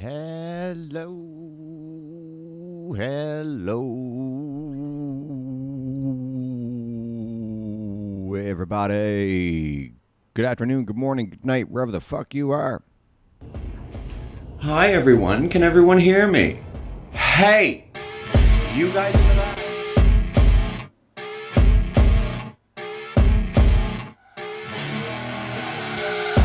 Hello, everybody. Good afternoon, good morning, good night, wherever the fuck you are. Hi everyone, can everyone hear me? Hey! You guys in the back?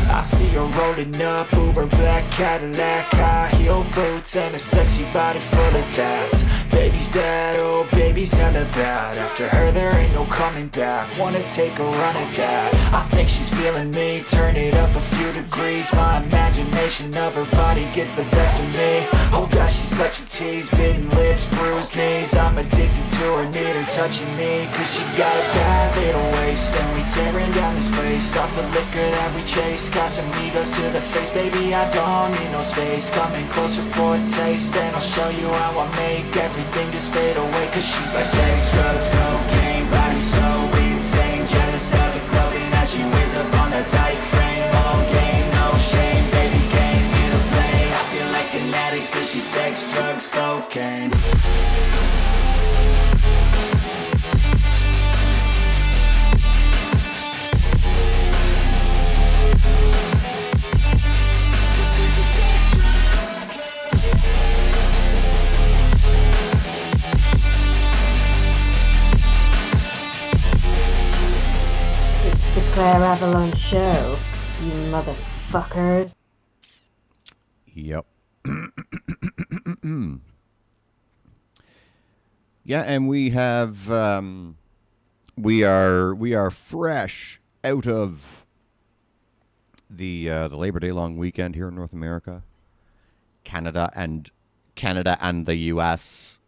I see her rolling up, Uber black Cadillac, high heel boots and a sexy body full of tats. Baby's bad, oh baby's hella bad. After her there ain't no coming back. Wanna take a run at that. I think she's feeling me, turn it up a few degrees. My imagination of her body gets the best of me. Oh gosh, she's such a tease, bitten lips, bruised knees. I'm addicted to her, need her touching me, cause she got a bad little waist. And we tearing down this place, off the liquor that we chase. Got some egos to the face, baby, I don't need no space. Coming closer for a taste, and I'll show you how I make everything just fade away. Cause she's like sex, drugs, cocaine, body so insane. Jealous of the clothing that she wears up on a tight frame. All game, no shame, baby came here to play. I feel like an addict cause she's sex, drugs, cocaine. The Klayre Avalon show, you motherfuckers. Yep. Yeah, and we have we are fresh out of the Labor Day long weekend here in North America, Canada and the U.S.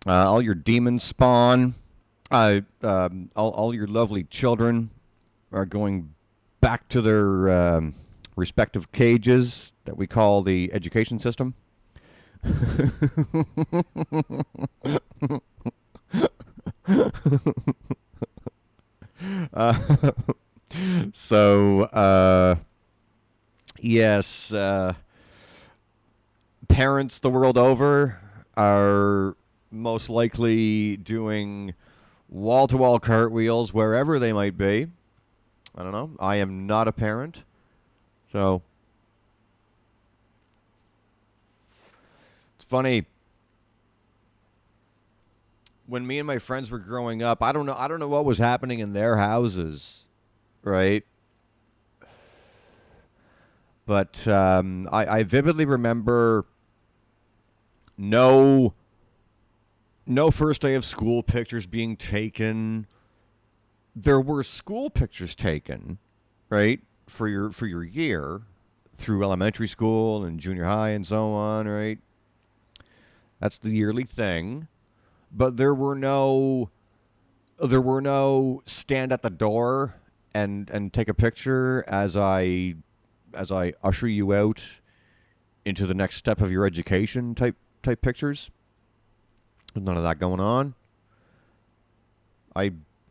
All your demons spawn. All your lovely children are going back to their respective cages that we call the education system. Yes, parents the world over are most likely doing wall-to-wall cartwheels wherever they might be. I don't know. I am not a parent, so it's funny. When me and my friends were growing up, I don't know what was happening in their houses, right? But I vividly remember no first day of school pictures being taken. There were school pictures taken, right, for your year through elementary school and junior high and so on, right? That's the yearly thing. But there were no stand at the door and take a picture as I usher you out into the next step of your education type pictures. There's none of that going on.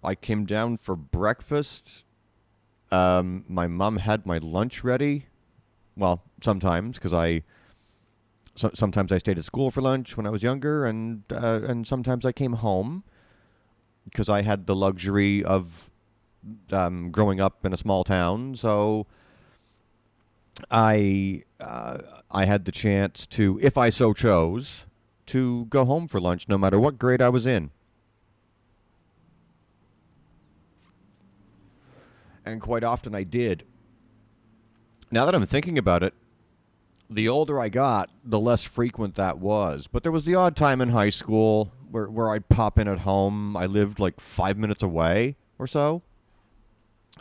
I came down for breakfast. My mom had my lunch ready. Well, sometimes, because sometimes I stayed at school for lunch when I was younger, and sometimes I came home because I had the luxury of growing up in a small town. So I had the chance to, if I so chose, to go home for lunch no matter what grade I was in. And quite often I did. Now that I'm thinking about it, the older I got, the less frequent that was. But there was the odd time in high school where I'd pop in at home. I lived like 5 minutes away or so.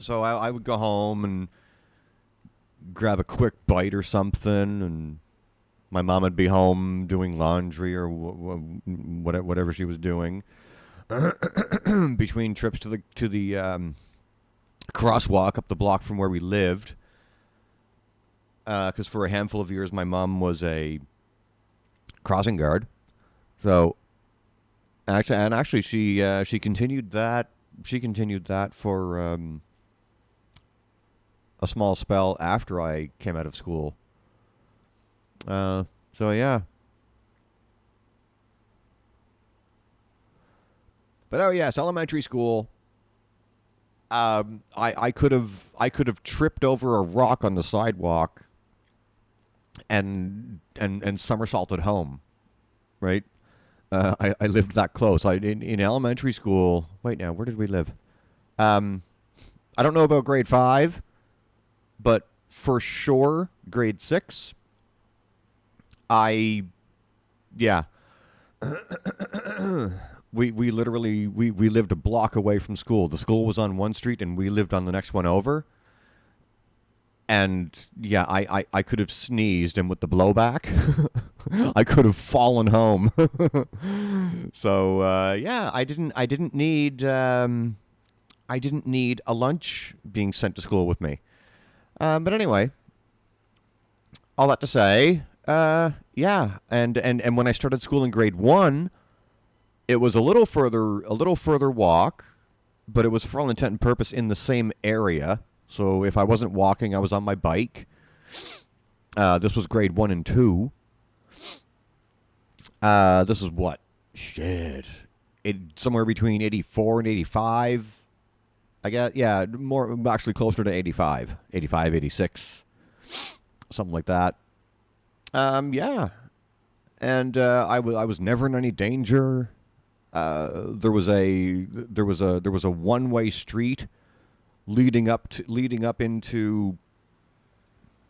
So I would go home and grab a quick bite or something, and my mom would be home doing laundry or whatever she was doing between trips to the crosswalk up the block from where we lived. Because for a handful of years, my mom was a crossing guard. So actually, she continued that. She continued that for a small spell after I came out of school. So yeah. But oh yes, elementary school. I could have tripped over a rock on the sidewalk and somersaulted home, right? I lived that close. In elementary school. Wait, now where did we live? I don't know about grade 5, but for sure grade 6. Yeah. We literally we lived a block away from school. The school was on one street and we lived on the next one over. And yeah, I could have sneezed, and with the blowback, I could have fallen home. So yeah, I didn't need a lunch being sent to school with me. But anyway, all that to say, yeah, and when I started school in grade 1, it was a little further walk, but it was for all intent and purpose in the same area. So if I wasn't walking, I was on my bike. This was grade 1 and 2. This is what? Shit. Somewhere between 84 and 85. I guess, yeah, more actually closer to 85, 86, something like that. Yeah, and I was never in any danger. There was a one-way street leading up into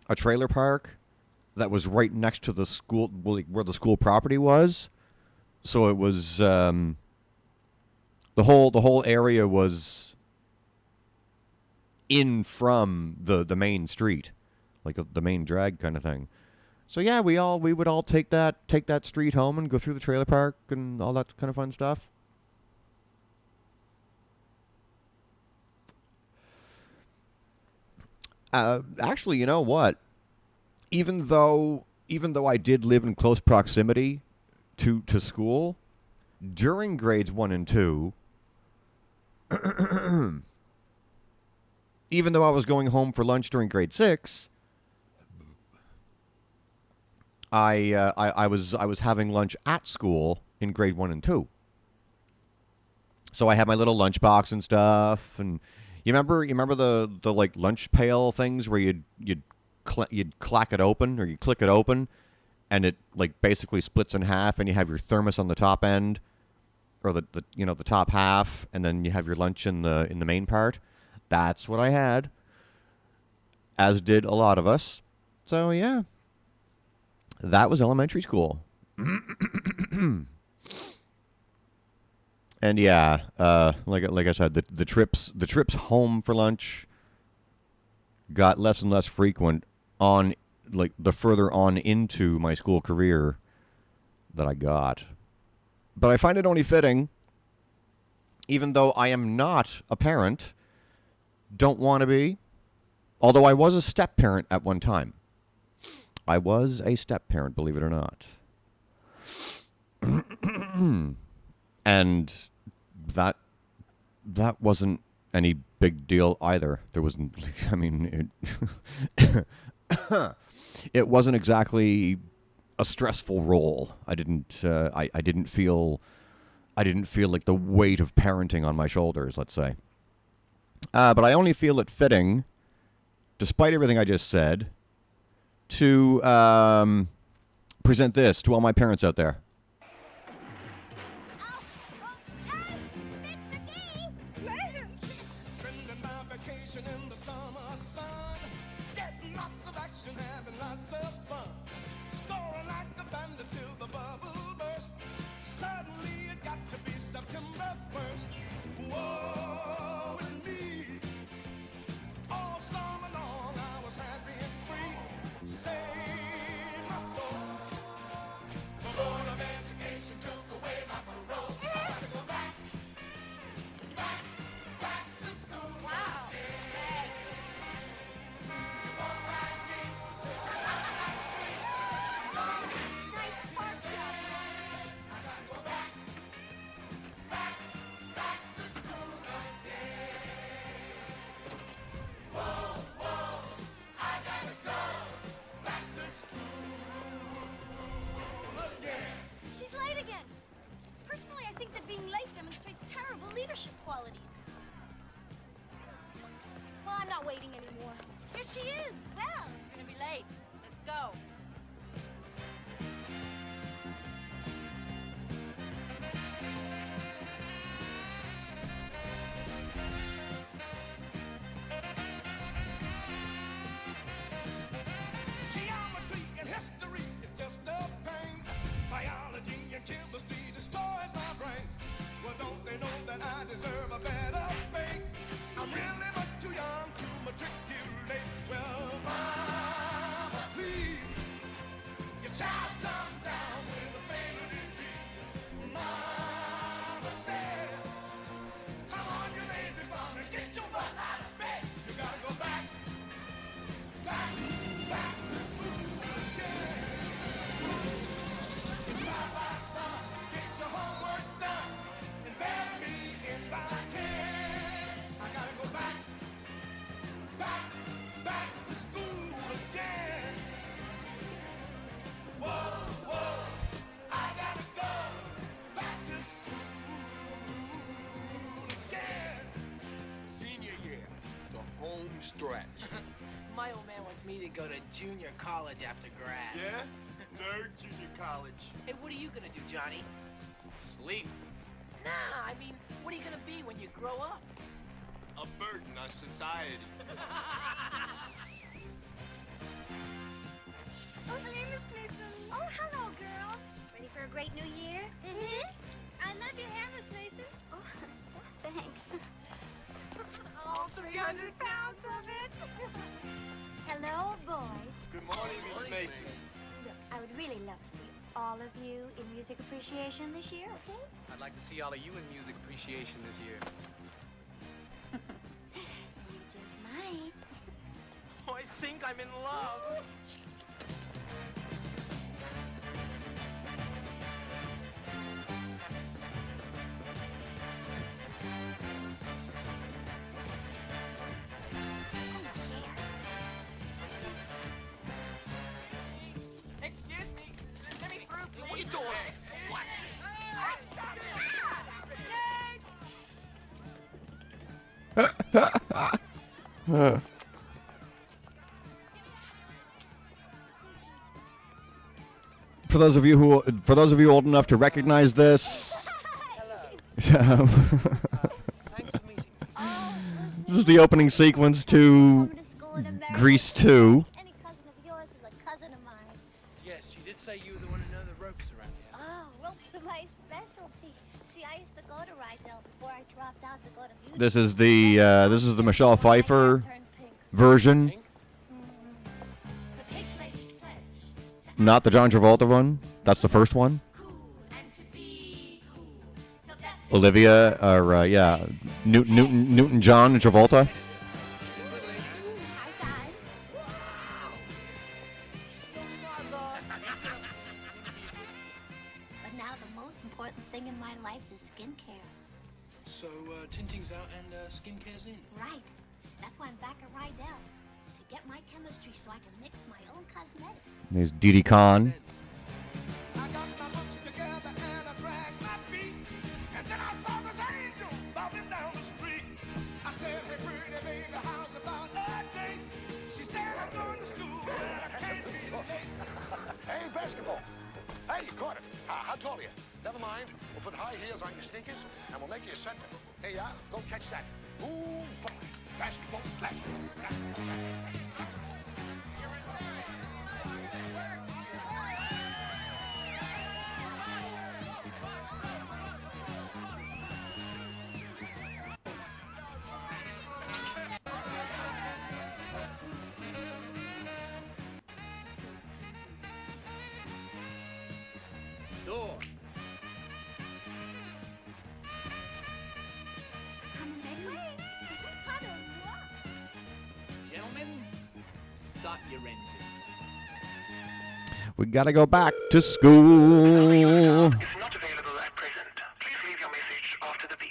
a trailer park that was right next to the school, where the school property was. So it was the whole area was in from the main street, like the main drag kind of thing. So yeah, we would all take that street home and go through the trailer park and all that kind of fun stuff. Actually, you know what? Even though I did live in close proximity to school, during grades 1 and 2, even though I was going home for lunch during grade 6, I was having lunch at school in grade 1 and 2. So I had my little lunchbox and stuff, and you remember the like lunch pail things where you'd clack it open, or you click it open, and it like basically splits in half, and you have your thermos on the top end, or the top half, and then you have your lunch in the main part. That's what I had, as did a lot of us. So yeah, that was elementary school. And yeah, like I said, the trips home for lunch got less and less frequent on, like, the further on into my school career that I got. But I find it only fitting, even though I am not a parent, don't want to be, although I was a step-parent at one time. I was a step-parent, believe it or not. And that wasn't any big deal either. There wasn't, I mean, it wasn't exactly a stressful role. I didn't feel like the weight of parenting on my shoulders, let's say. But I only feel it fitting, despite everything I just said, to present this to all my parents out there. Spending my vacation in the summer sun, getting lots of action, having lots of fun, scoring like a bandit till the bubble burst. Suddenly it got to be September 1st. Whoa, it's me. All summer long I was happy and free. Saved my soul. The Board of Education took away my parole. I gotta go back to school. Wow. Well, I'm not waiting anymore. Here she is. Well, you're gonna be late. Let's go. Geometry and history is just a pain. Biology and chemistry destroys my brain. Well, don't they know that I deserve a better fate? I'm really much too young to matriculate. Well, mama, please, your child's come down with a fatal disease. Mama said, come on, you lazy bum, and get your butt out of bed. You gotta go back to school again. It's bye, get your homework done, and pass me in by 10. I gotta go back to school again. Whoa, I gotta go back to school again. Senior year, the home stretch. My old man wants me to go to junior college after grad. Yeah? Nerd junior college. Hey, what are you gonna do, Johnny? Sleep. Nah, I mean, what are you gonna be when you grow up? A burden on society. Oh, hey, Miss Mason. Oh, hello, girl. Ready for a great new year? Mm-hmm. I love your hair, Miss Mason. Oh, thanks. All 300 pounds of it. Hello, boys. Good morning, Miss Mason. Look, I would really love to see all of you in music appreciation this year, okay? I'd like to see all of you in music appreciation this year. You just might. Oh, I think I'm in love. Excuse me. Let me through, please. What are you doing? Watch For those of you old enough to recognize this, Thanks for meeting me. this is the opening sequence to Grease 2. Any cousin of yours is a cousin of mine. Yes, you did say you were the one who know the ropes around here. Oh, ropes are my specialty. See, I used to go to Rydell before I dropped out to go to music. This is the Michelle Pfeiffer version, not the John Travolta one. That's the first one. Olivia, or Newton John and Travolta. But now the most important thing in my life is skincare. So, tinting's out and skincare's in. Right. That's why I'm back at Rydell. To get my chemistry so I can mix my own cosmetics. There's Didi Khan. I got my books together and I dragged my feet. And then I saw this angel bobbing down the street. I said, hey, pretty baby, how's about a date? She said, I'm going to school and I can't be late. Hey, basketball. Hey, you caught it. How tall are you? Never mind. We'll put high heels on your sneakers, and we'll make you a center. Hey, go catch that. Ooh, boy. Basketball, basketball. Door. Gentlemen, start your engines. We gotta go back to school. Is not available at present. Please leave your message after the beep.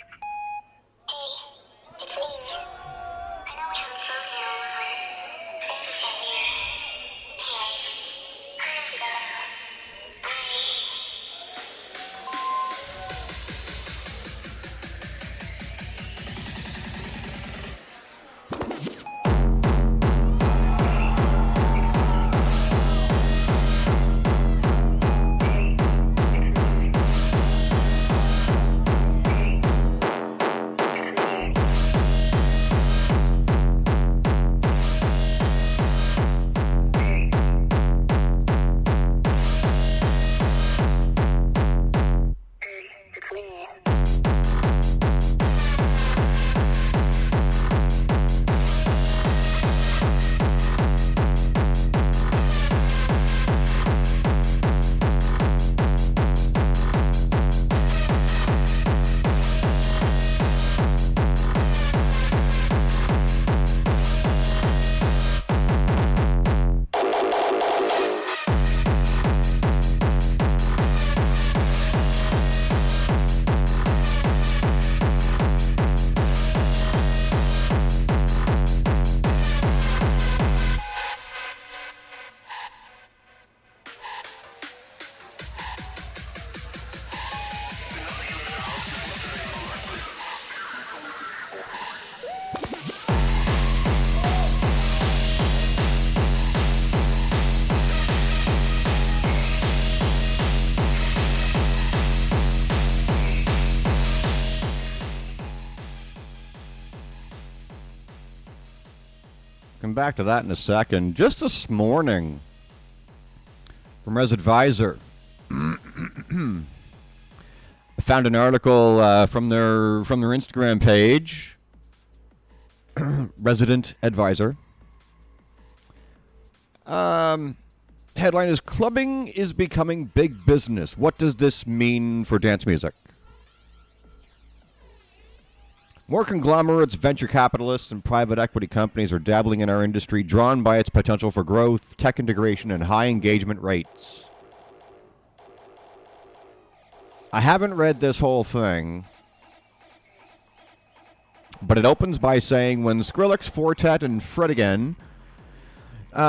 Come back to that in a second. Just this morning, from Res Advisor, I found an article from their Instagram page, Resident Advisor. Headline is, clubbing is becoming big business. What does this mean for dance music? More conglomerates, venture capitalists, and private equity companies are dabbling in our industry, drawn by its potential for growth, tech integration, and high engagement rates. I haven't read this whole thing, but it opens by saying, when Skrillex, Fortet, and Fred again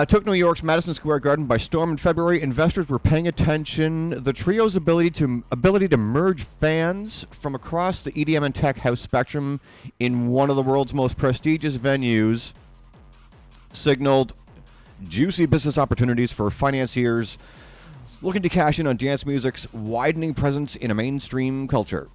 took New York's Madison Square Garden by storm in February, investors were paying attention. The trio's ability to merge fans from across the EDM and tech house spectrum in one of the world's most prestigious venues signaled juicy business opportunities for financiers looking to cash in on dance music's widening presence in a mainstream culture.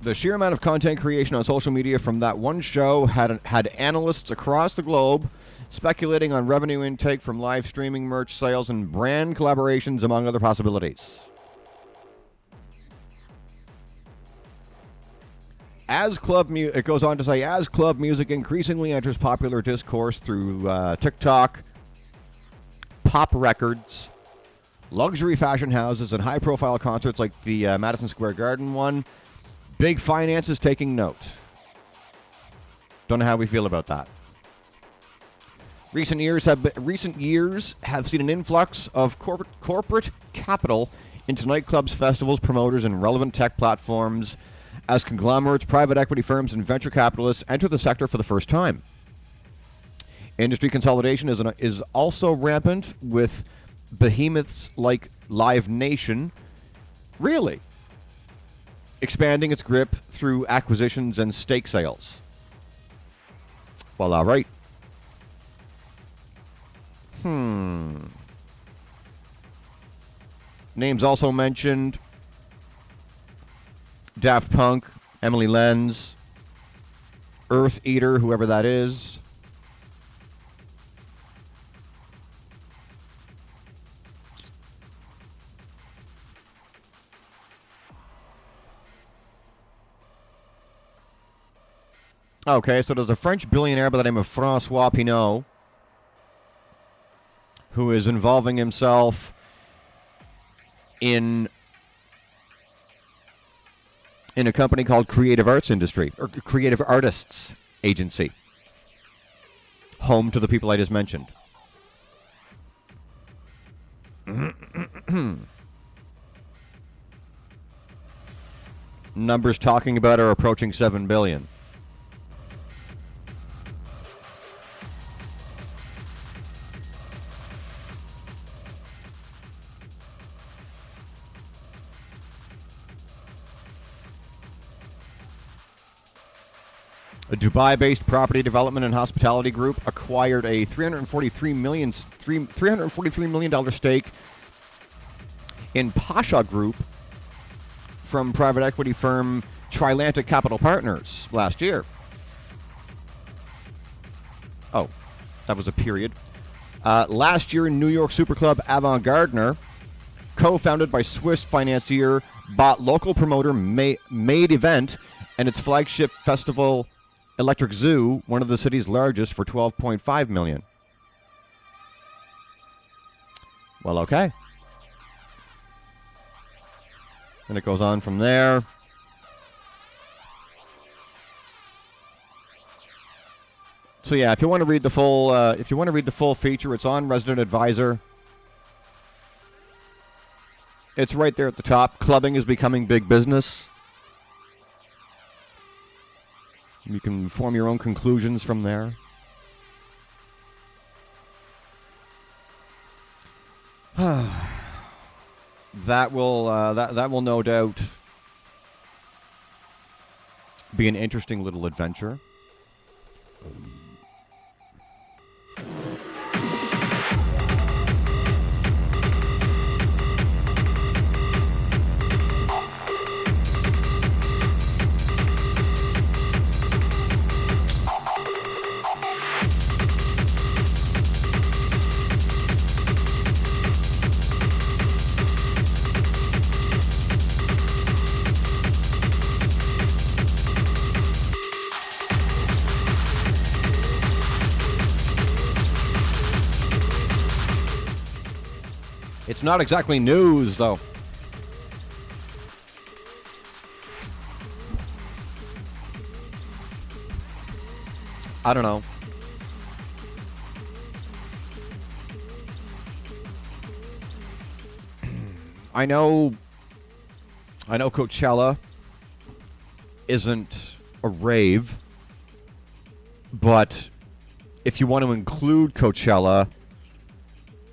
The sheer amount of content creation on social media from that one show had analysts across the globe speculating on revenue intake from live streaming, merch sales, and brand collaborations, among other possibilities. It goes on to say, as club music increasingly enters popular discourse through TikTok, pop records, luxury fashion houses, and high-profile concerts like the Madison Square Garden one, big finance is taking note. Don't know how we feel about that. Recent years have seen an influx of corporate capital into nightclubs, festivals, promoters, and relevant tech platforms as conglomerates, private equity firms, and venture capitalists enter the sector for the first time. Industry consolidation is also rampant, with behemoths like Live Nation really expanding its grip through acquisitions and stake sales. Well, all right. Names also mentioned: Daft Punk, Emily Lenz, Earth Eater, whoever that is. Okay, so there's a French billionaire by the name of Francois Pinault who is involving himself in a company called Creative Artists Agency, home to the people I just mentioned. Numbers talking about are approaching $7 billion. A Dubai-based property development and hospitality group acquired a $343 million stake in Pasha Group from private equity firm Trilantic Capital Partners last year. Oh, that was a period. Last year, New York superclub Avant-Gardner, co-founded by Swiss financier, bought local promoter Made Event and its flagship festival Electric Zoo, one of the city's largest, for $12.5 million. Well, okay. And it goes on from there. So yeah, if you want to read the full, feature, it's on Resident Advisor. It's right there at the top. Clubbing is becoming big business. You can form your own conclusions from there. That will no doubt be an interesting little adventure. not exactly news, though. I don't know. I know Coachella isn't a rave, but if you want to include Coachella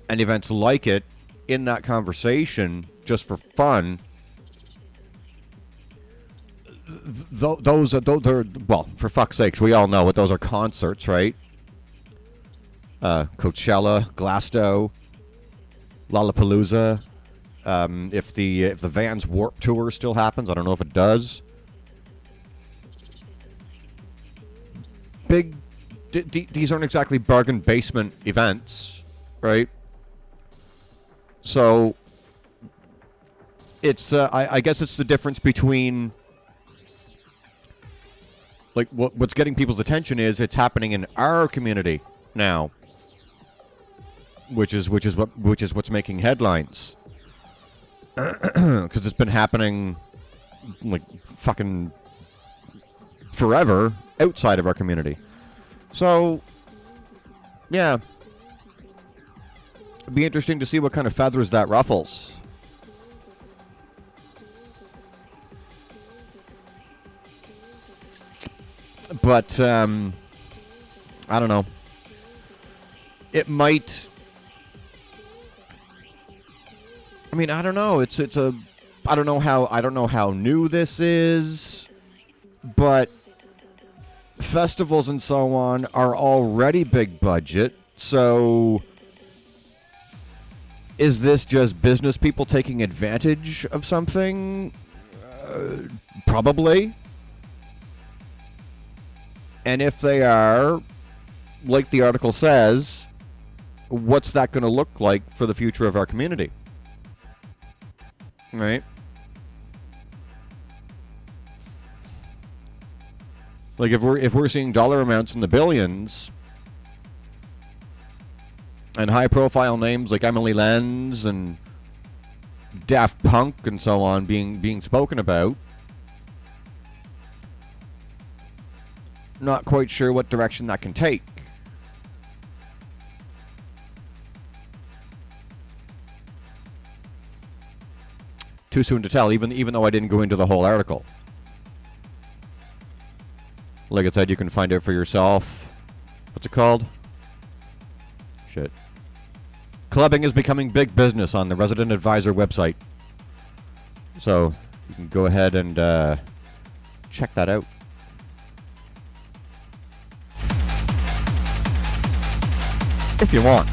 and events like it in that conversation just for fun, those are, well, for fuck's sakes, we all know what those are, concerts, right? Coachella, Glasgow, Lollapalooza. If the Vans Warped Tour still happens, I don't know if it does. These aren't exactly bargain basement events, right? So it's I guess it's the difference between, like, what's getting people's attention is it's happening in our community now, which is what's making headlines. Because it's been happening like fucking forever outside of our community. So, yeah. It'd be interesting to see what kind of feathers that ruffles. But, I don't know. It might... I mean, I don't know. It's a... I don't know how new this is, but festivals and so on are already big budget, so is this just business people taking advantage of something? Probably. And if they are, like the article says, what's that going to look like for the future of our community? Right? Like, if we're seeing dollar amounts in the billions and high profile names like Emily Lenz and Daft Punk and so on being spoken about, not quite sure what direction that can take. Too soon to tell, even though I didn't go into the whole article. Like I said, you can find it for yourself. What's it called? Shit. Clubbing is becoming big business on the Resident Advisor website. So, you can go ahead and check that out. If you want.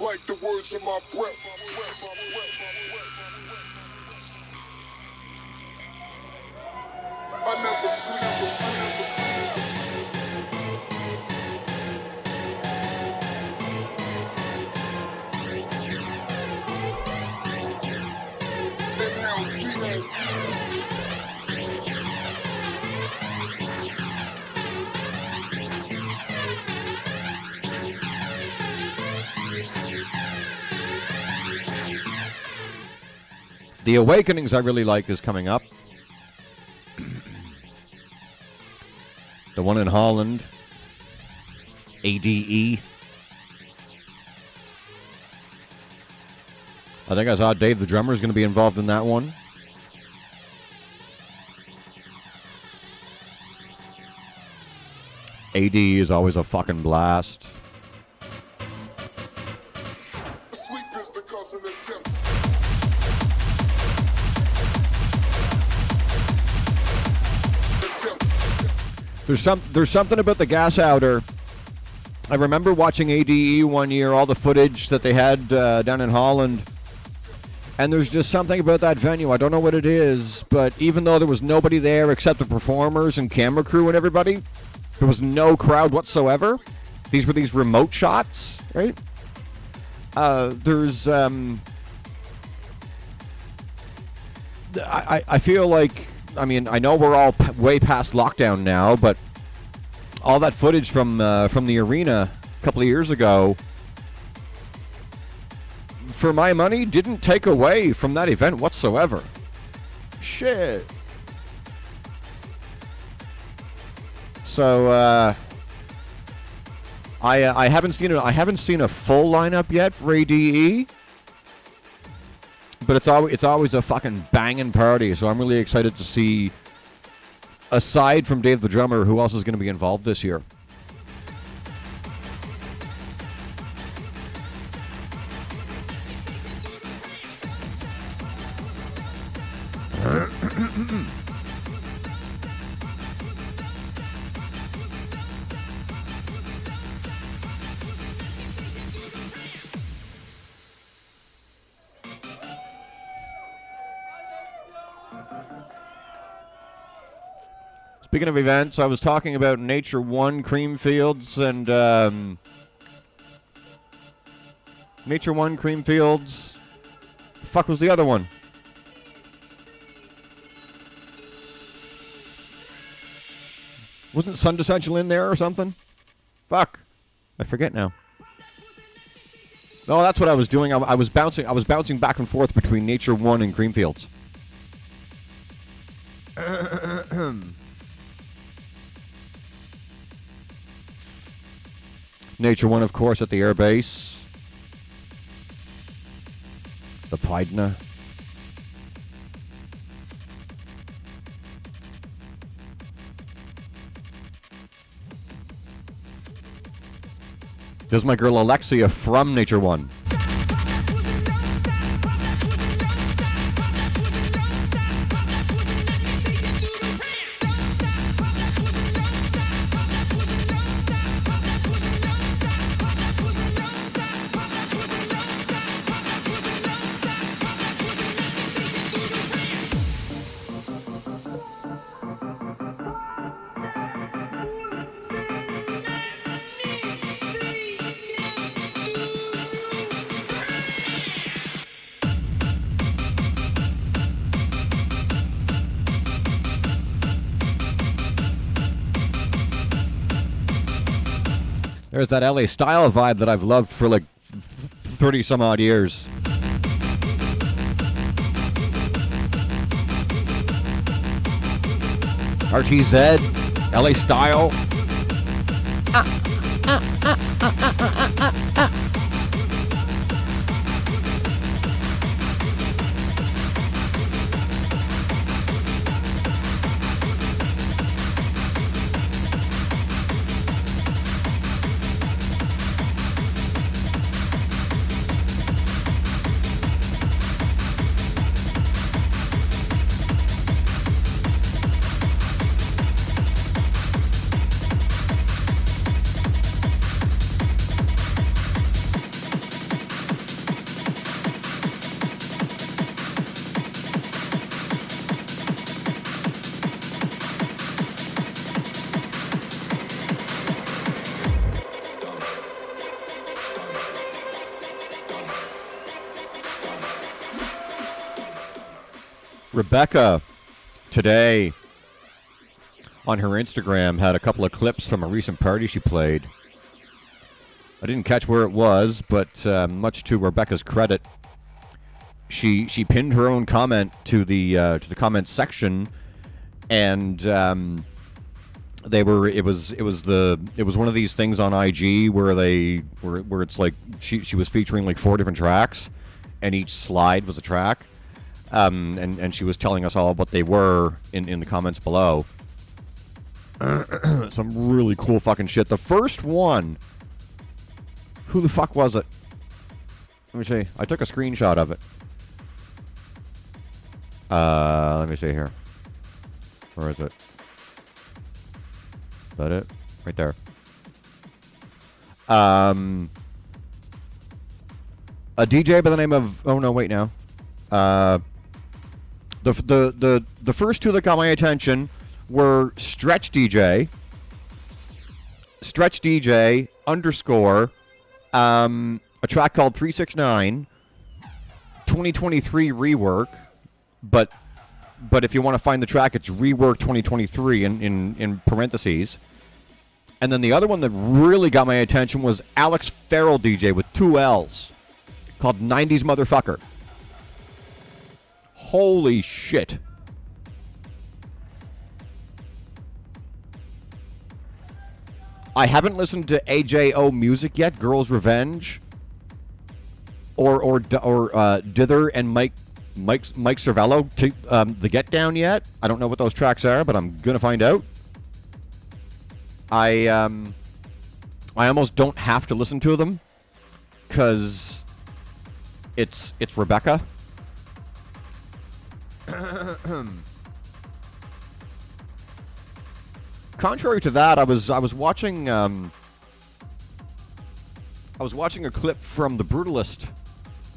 like the words of my breath. I never sleep. The Awakenings I really like is coming up. The one in Holland. ADE. I think I saw Dave the drummer is going to be involved in that one. AD is always a fucking blast. Sleep is the cause of the temp. There's something about the gas outer. I remember watching ADE one year, all the footage that they had down in Holland. And there's just something about that venue. I don't know what it is, but even though there was nobody there except the performers and camera crew and everybody, there was no crowd whatsoever. These were these remote shots, right? I feel like, I mean, I know we're all way past lockdown now, but all that footage from the arena a couple of years ago, for my money, didn't take away from that event whatsoever. Shit. So I haven't seen a full lineup yet for ADE, but it's always a fucking banging party. So I'm really excited to see, aside from Dave the drummer, who else is going to be involved this year. Speaking of events, I was talking about Nature One Creamfields and Nature One Creamfields. The fuck was the other one? Wasn't Sun Essential in there or something? Fuck, I forget now. Oh, that's what I was doing. I was bouncing back and forth between Nature One and Creamfields. Nature One, of course, at the air base. The Pydna. There's my girl Alexia from Nature One. There's that LA style vibe that I've loved for like 30 some odd years. RTZ, LA style. Rebecca today on her Instagram had a couple of clips from a recent party she played. I didn't catch where it was, but much to Rebecca's credit, she pinned her own comment to the comment section, and it was one of these things on IG where it's like she was featuring like 4 different tracks, and each slide was a track, and she was telling us all what they were in the comments below. Some really cool fucking shit. The first one, who the fuck was it? Let me see. I took a screenshot of it. Let me see here. Where is it? Is that it? Right there. A DJ by the name of... Oh, no, wait now. The first two that got my attention were Stretch DJ _ a track called 369 2023 rework, but if you want to find the track, it's rework 2023 in parentheses. And then the other one that really got my attention was Alex Farrell DJ with 2 L's, called 90s Motherfucker. Holy shit. I haven't listened to AJO Music yet, Girls Revenge, or Dither and Mike Cervello to the Get Down yet. I don't know what those tracks are, but I'm gonna find out. I almost don't have to listen to them because it's Rebecca. Contrary to that, I was watching a clip from The Brutalist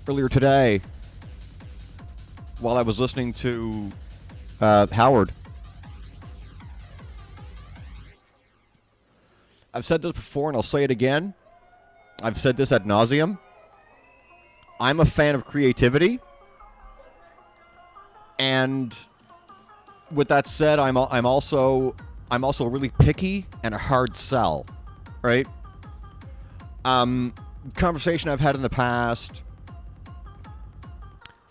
earlier today while I was listening to Howard. I've said this before and I'll say it again. I've said this ad nauseum. I'm a fan of creativity, and with that said, I'm also really picky and a hard sell, right? Conversation I've had in the past.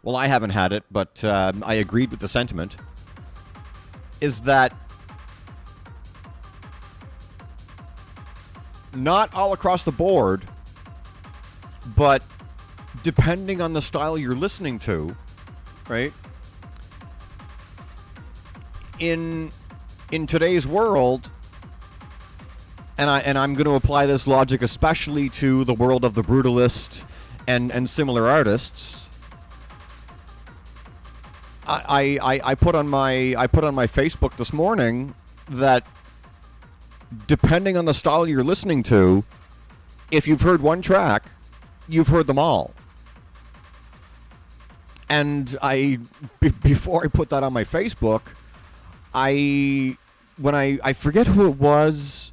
Well, I haven't had it, but I agreed with the sentiment. Is that not all across the board, but depending on the style you're listening to, right? In today's world, and I'm going to apply this logic especially to the world of the Brutalist and similar artists. I put on my Facebook this morning that depending on the style you're listening to, if you've heard one track, you've heard them all. And before I put that on my Facebook, I forget who it was.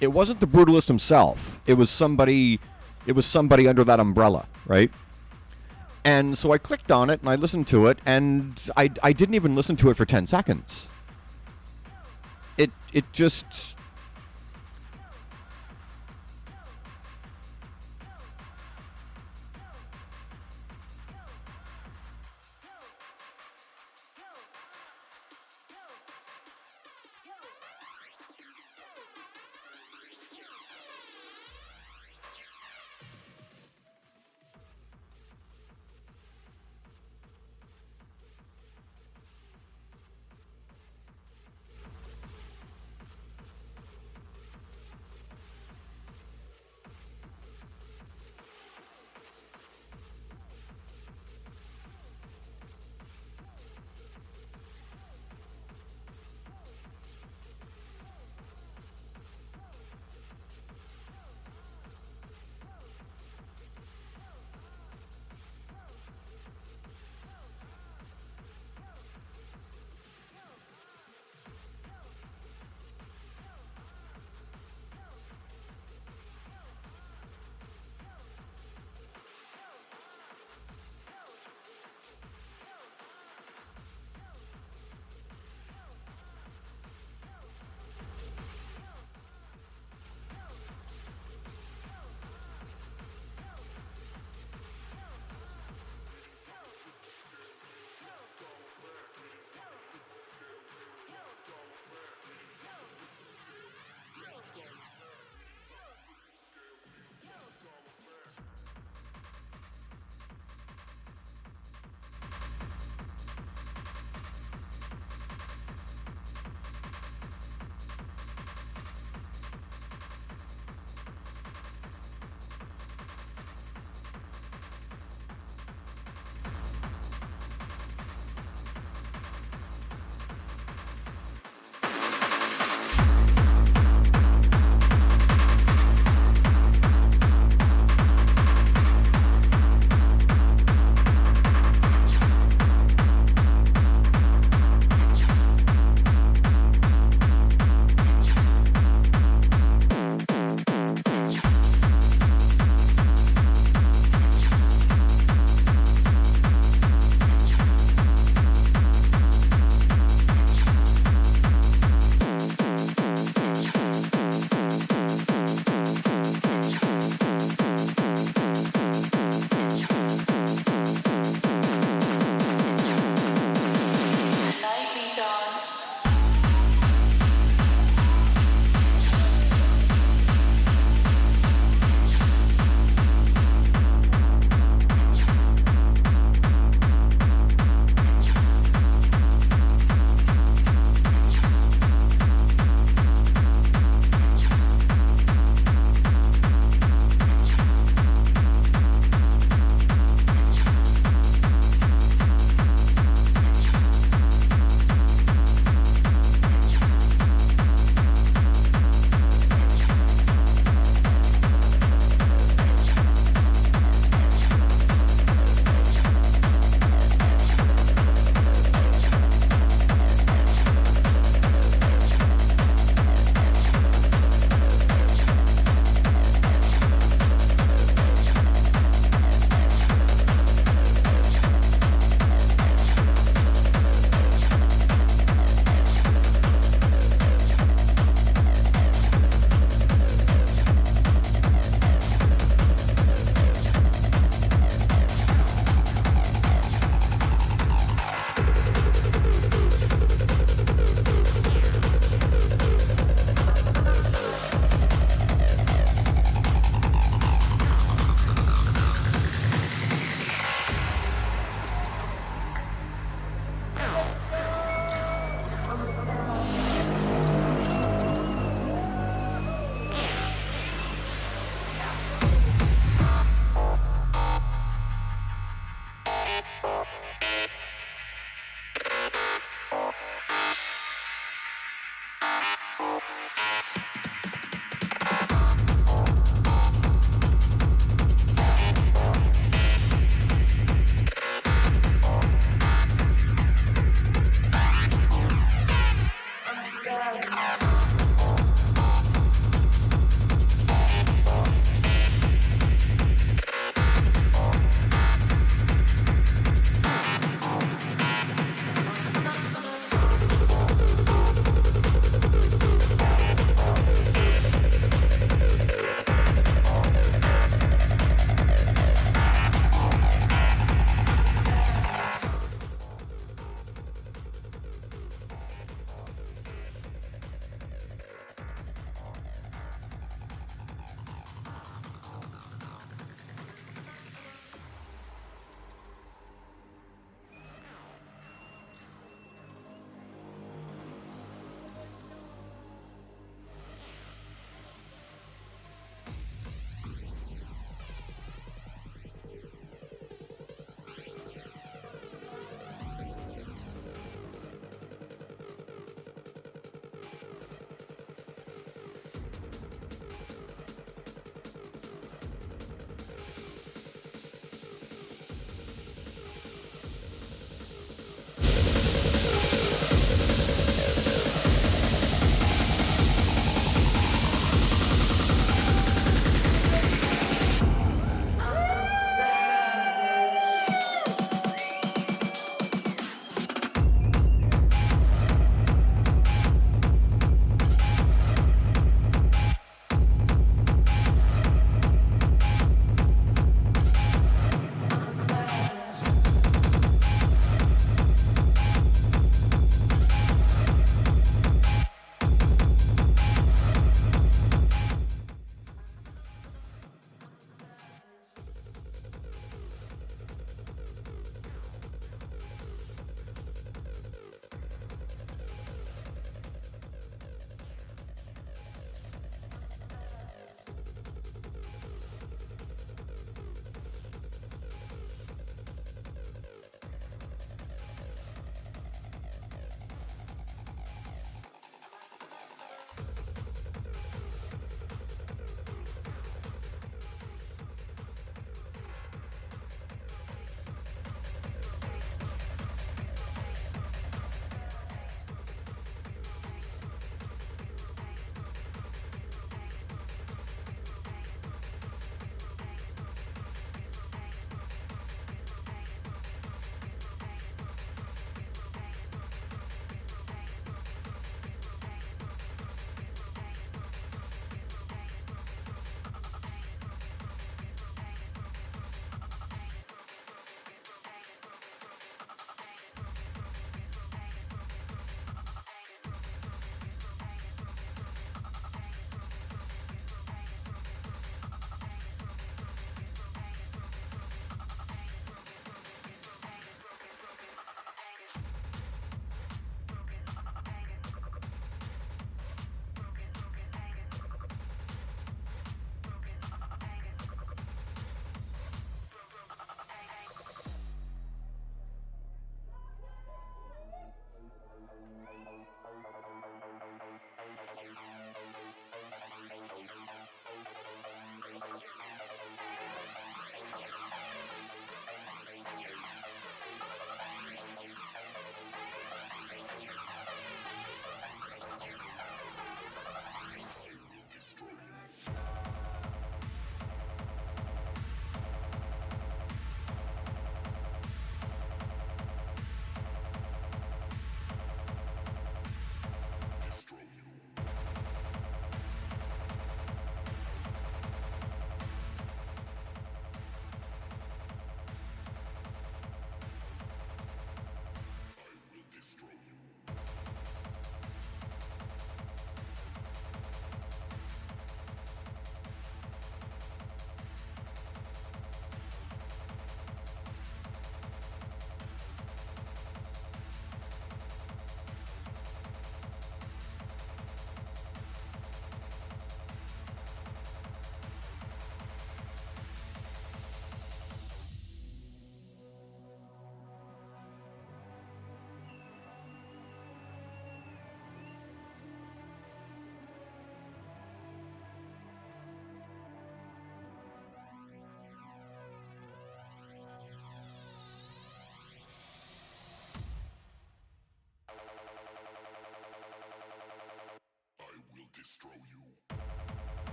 It wasn't the Brutalist himself. It was somebody under that umbrella, right? And so I clicked on it and I listened to it, and I didn't even listen to it for 10 seconds. It just...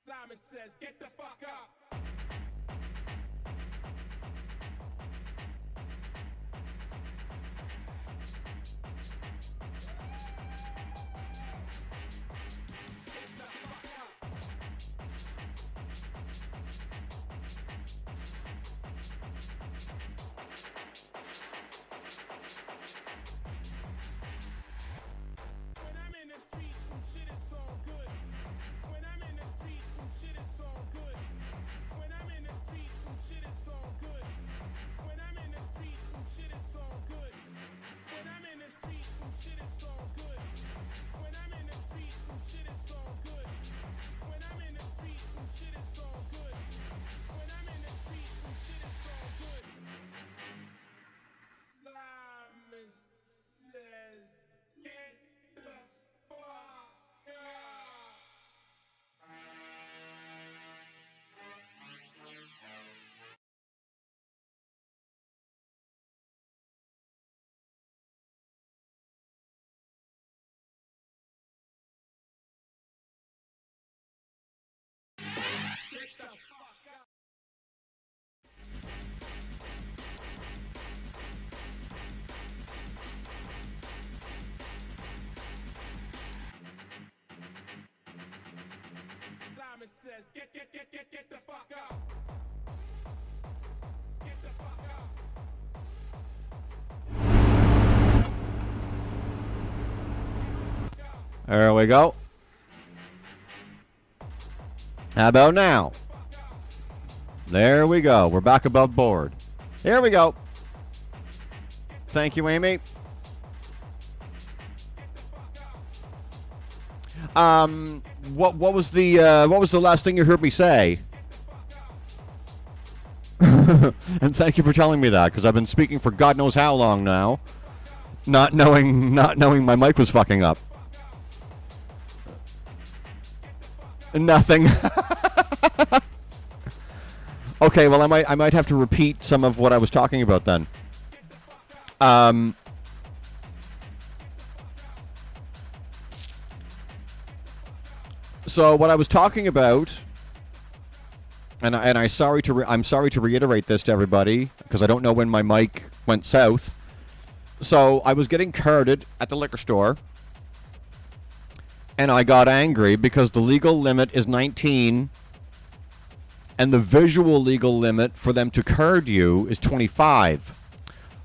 Simon says, get the fuck up. When I'm in the street, shit is so good. When I'm in the street, shit is so good. When I'm in the street, shit is so good. When I'm in the street, shit is so good. When I'm in the street, shit is so good. When I'm in the street, shit is so good. When I'm in the street, shit is so good. When I'm in the street, shit is so good. Simon says, get the fuck up. Get the fuck up. Simon says, get the fuck up. Get the fuck up. There we go. How about now? There we go. We're back above board. Here we go. Thank you, Amy. What was the last thing you heard me say? And thank you for telling me that, because I've been speaking for God knows how long now, not knowing my mic was fucking up. Nothing. Okay, well I might have to repeat some of what I was talking about then. So what I was talking about, and I'm sorry to reiterate this to everybody because I don't know when my mic went south. So I was getting carded at the liquor store, and I got angry because the legal limit is 19, and the visual legal limit for them to card you is 25.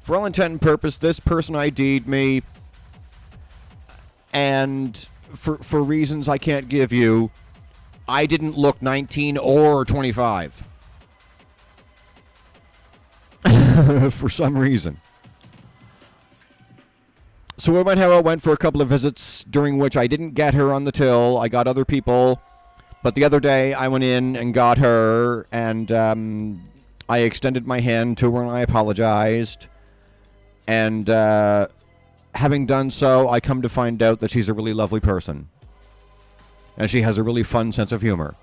For all intent and purpose, this person ID'd me, and for reasons I can't give you, I didn't look 19 or 25. For some reason. So we went how it went for a couple of visits, during which I didn't get her on the till. I got other people. But the other day, I went in and got her, and I extended my hand to her, and I apologized. And having done so, I come to find out that she's a really lovely person. And she has a really fun sense of humor.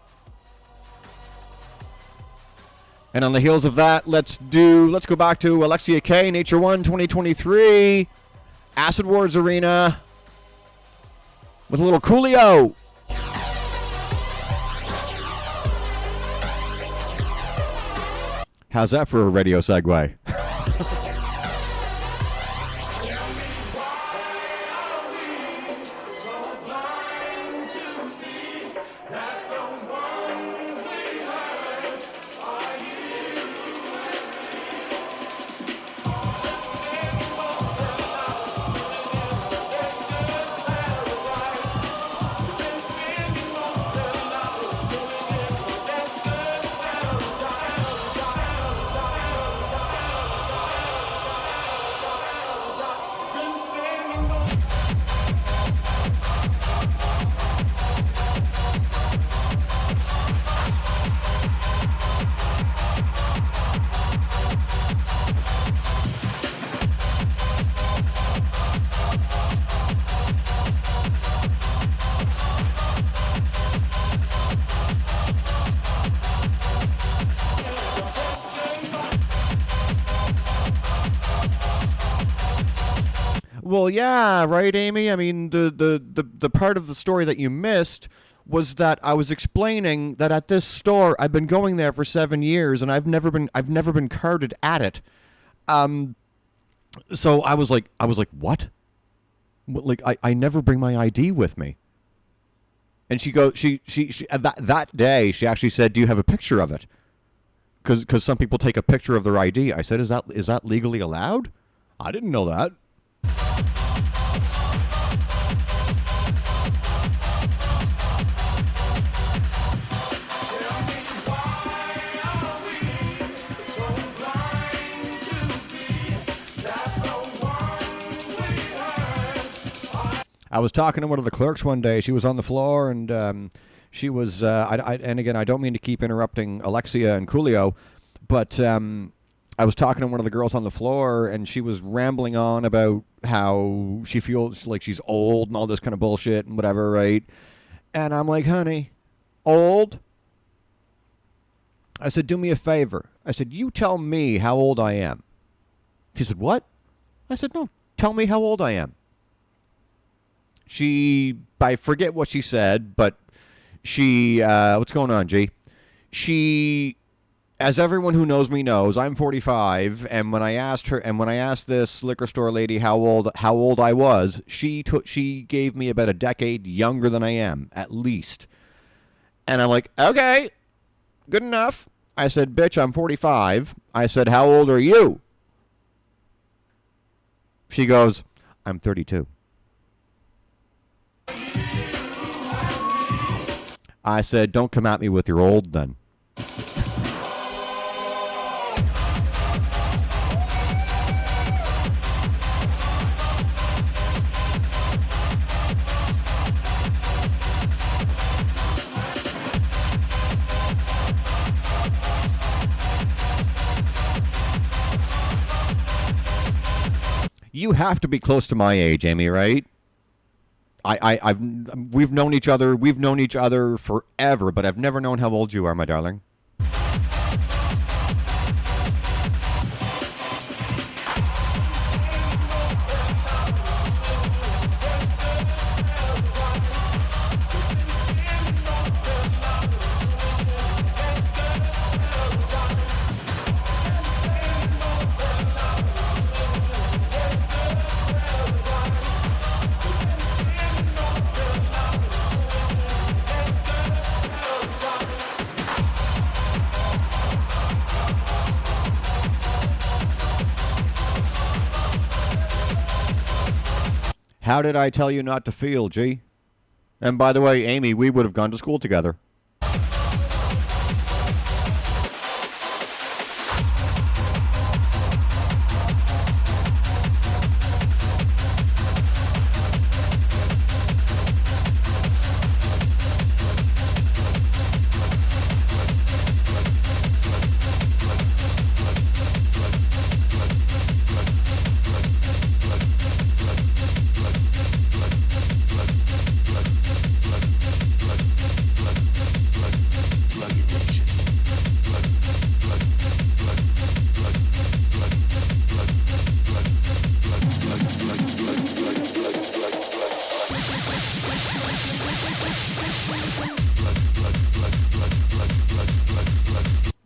And on the heels of that, let's go back to Alexia K, Nature One 2023, Acid Wars Arena, with a little Coolio. How's that for a radio segue? Well, yeah, right, Amy? I mean, the part of the story that you missed was that I was explaining that at this store, I've been going there for 7 years, and I've never been carded at it. So I was like, what? Like, I never bring my ID with me. And she that day, she actually said, do you have a picture of it? Because some people take a picture of their ID. I said, is that legally allowed? I didn't know that. I was talking to one of the clerks one day. She was on the floor, and she was. And again, I don't mean to keep interrupting Alexia and Coolio, but I was talking to one of the girls on the floor, and she was rambling on about how she feels like she's old and all this kind of bullshit and whatever, right? And I'm like, honey, old? I said, do me a favor. I said, you tell me how old I am. She said, what? I said, no, tell me how old I am. I forget what she said, but what's going on, G? She, as everyone who knows me knows, I'm 45, and when I asked this liquor store lady how old I was, she gave me about a decade younger than I am, at least. And I'm like, okay, good enough. I said, bitch, I'm 45. I said, how old are you? She goes, I'm 32. I said, don't come at me with your old then. You have to be close to my age, Amy, right? We've known each other forever, but I've never known how old you are, my darling. How did I tell you not to feel, G? And by the way, Amy, we would have gone to school together.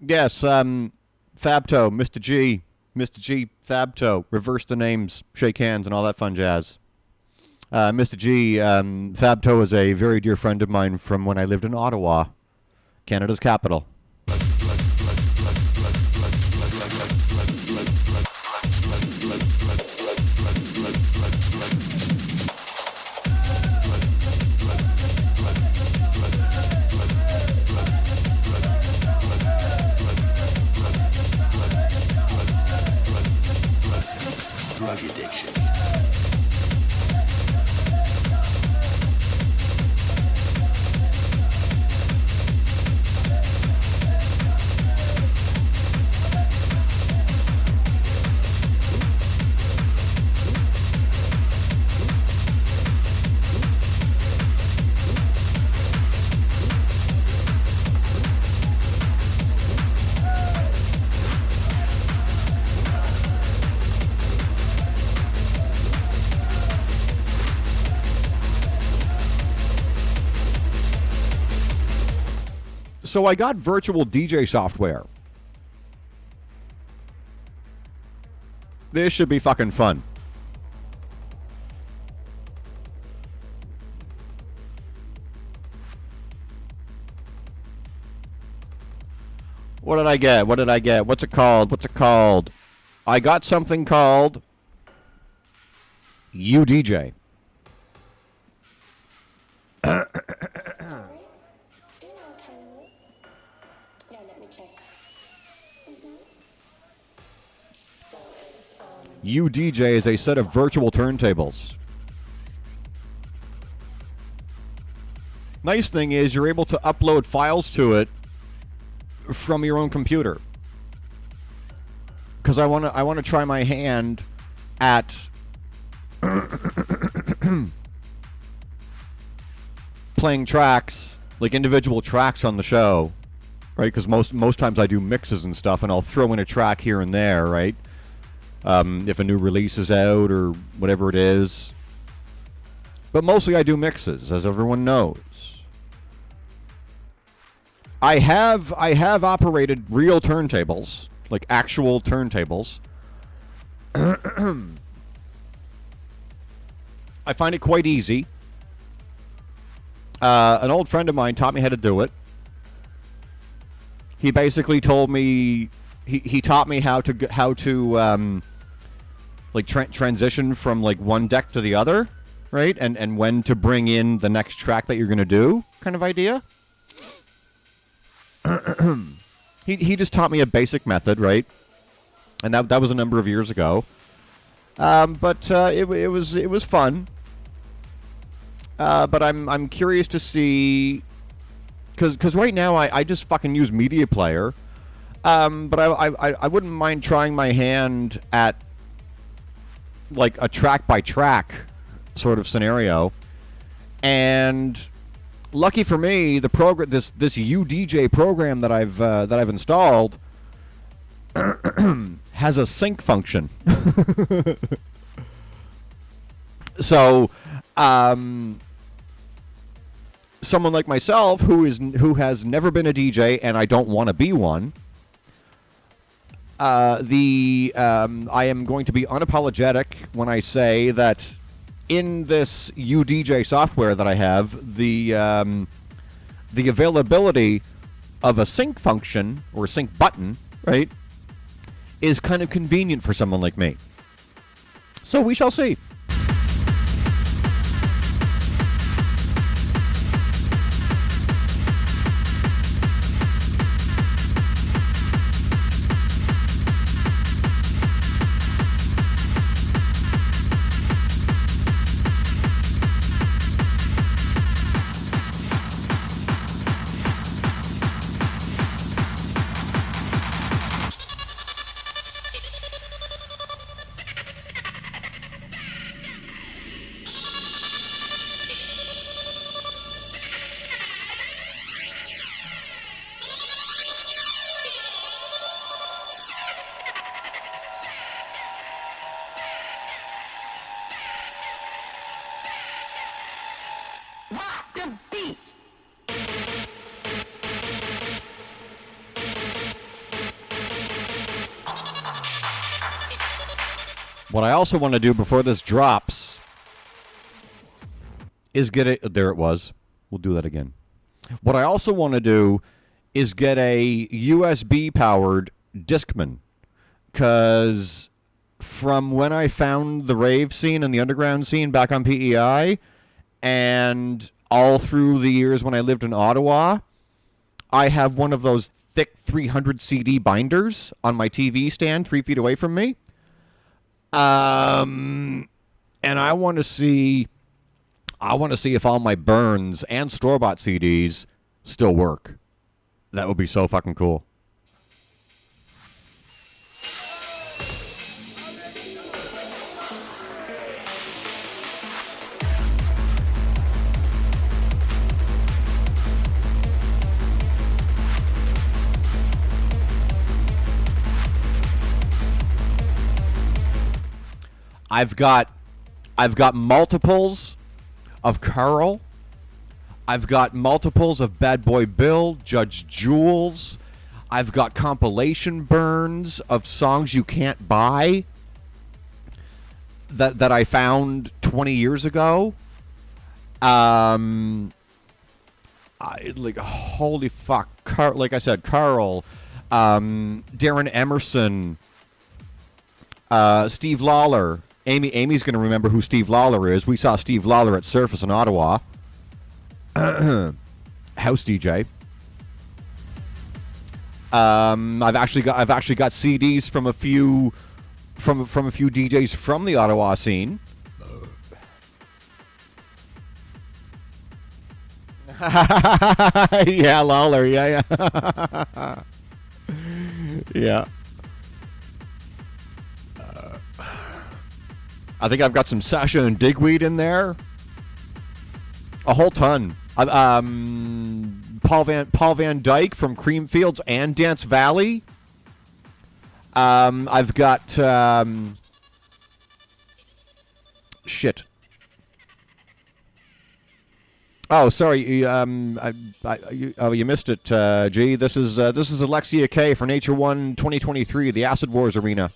Yes, Fabto, Mr. G, Fabto, reverse the names, shake hands, and all that fun jazz. Mr. G, Fabto is a very dear friend of mine from when I lived in Ottawa, Canada's capital. Drug addiction. So I got virtual DJ software. This should be fucking fun. What did I get? What's it called? I got something called UDJ. UDJ is a set of virtual turntables. Nice thing is you're able to upload files to it from your own computer. Because I want to try my hand at playing tracks, like individual tracks on the show, right? Because most times I do mixes and stuff, and I'll throw in a track here and there, right? If a new release is out or whatever it is. But mostly I do mixes, as everyone knows. I have operated real turntables, like actual turntables. I find it quite easy. An old friend of mine taught me how to do it. He basically told me he taught me how to transition from like one deck to the other, right? And when to bring in the next track that you're going to do, kind of idea. He just taught me a basic method, right? And that was a number of years ago. But it was fun. But I'm curious to see, because right now I just fucking use Media Player. But I wouldn't mind trying my hand at like a track by track sort of scenario. And lucky for me, the program, this UDJ program that I've installed has a sync function. So someone like myself who has never been a DJ, and I don't want to be one, I am going to be unapologetic when I say that in this UDJ software that I have, the availability of a sync function or sync button, right, is kind of convenient for someone like me. So we shall see. What I also want to do before this drops is get it. There it was. We'll do that again. What I also want to do is get a USB-powered Discman. Because from when I found the rave scene and the underground scene back on PEI, and all through the years when I lived in Ottawa, I have one of those thick 300 CD binders on my TV stand 3 feet away from me. And I want to see if all my Burns and store-bought CDs still work. That would be so fucking cool. I've got multiples of Carl. I've got multiples of Bad Boy Bill, Judge Jules. I've got compilation burns of songs you can't buy that I found 20 years ago. Holy fuck. Like I said, Carl, Darren Emerson, Steve Lawler. Amy's going to remember who Steve Lawler is. We saw Steve Lawler at Surface in Ottawa. House DJ. I've actually got CDs from a few DJs from the Ottawa scene. Yeah, Lawler. Yeah. Yeah. I think I've got some Sasha and Digweed in there. A whole ton. Paul Van Dyke from Creamfields and Dance Valley. I've got shit. Oh, sorry. You missed it. G. This is Alexia K for Nature One 2023, the Acid Wars Arena.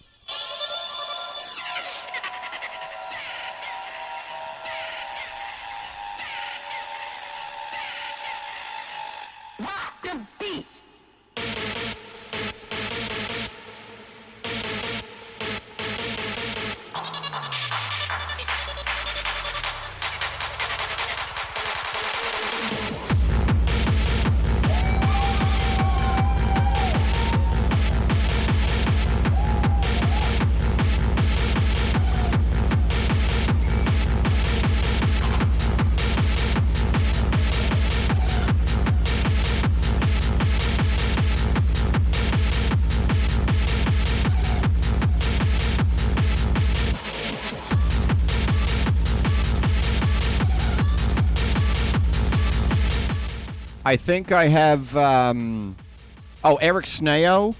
I think I have. Eric Sneo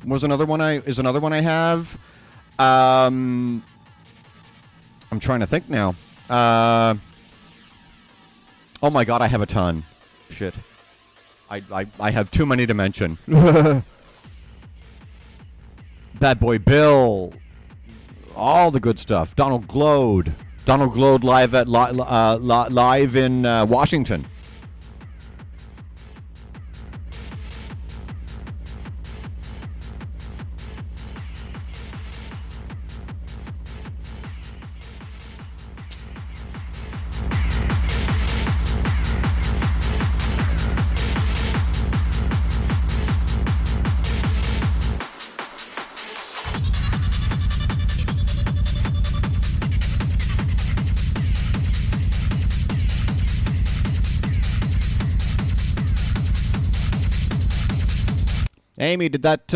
was another one. I have. I'm trying to think now. Oh my god, I have a ton. Shit. I have too many to mention. Bad Boy Bill. All the good stuff. Donald Glode live at live in Washington. Amy, did that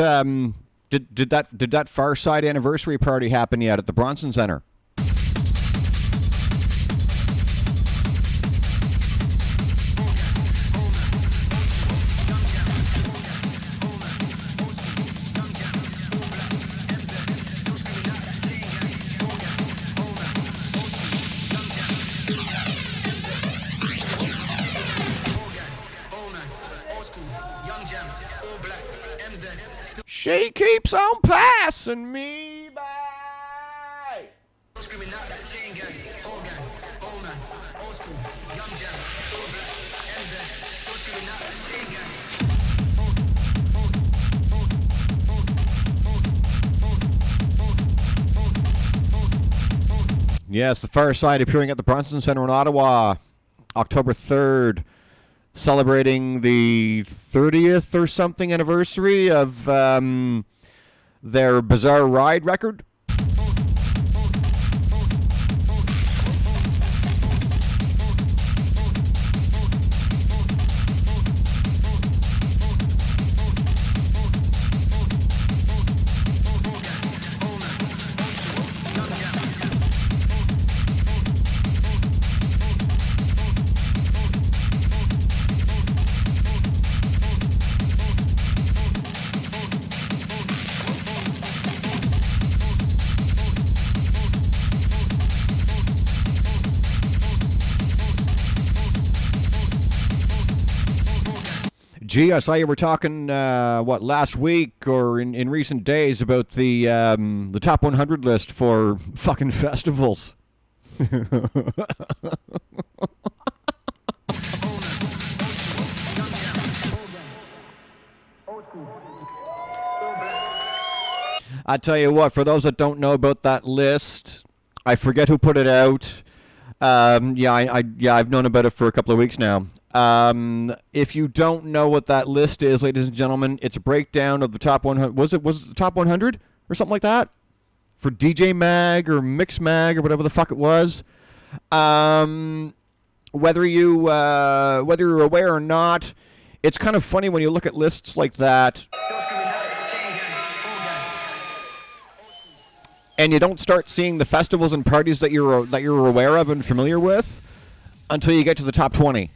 Far Side anniversary party happen yet at the Bronson Center? She keeps on passing me by. Yes, The Far Side appearing at the Bronson Center in Ottawa, October 3rd, celebrating the 30th or something anniversary of their Bizarre Ride record. Gee, I saw you were talking, last week or in recent days about the top 100 list for fucking festivals. I tell you what, for those that don't know about that list, I forget who put it out. I've known about it for a couple of weeks now. If you don't know what that list is, ladies and gentlemen, it's a breakdown of the top 100. Was it the top 100 or something like that for DJ Mag or Mix Mag or whatever the fuck it was? Whether you're aware or not, it's kind of funny when you look at lists like that, and you don't start seeing the festivals and parties that you're aware of and familiar with until you get to the top 20.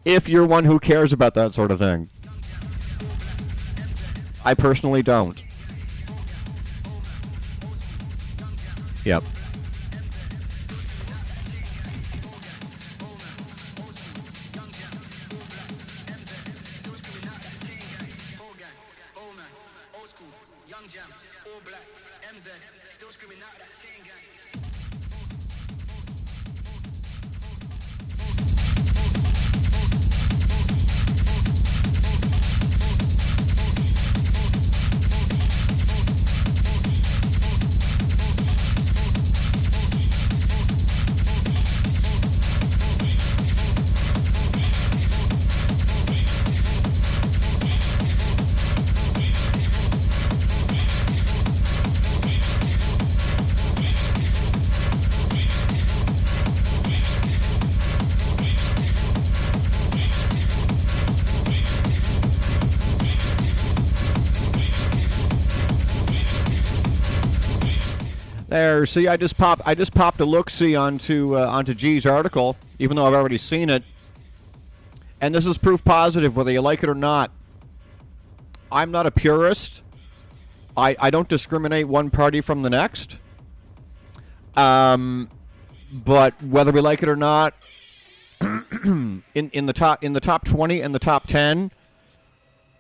If you're one who cares about that sort of thing. I personally don't. Yep. There, see, I just popped a look-see onto G's article, even though I've already seen it. And this is proof positive, whether you like it or not. I'm not a purist. I don't discriminate one party from the next. But whether we like it or not, in the top 20 and the top 10,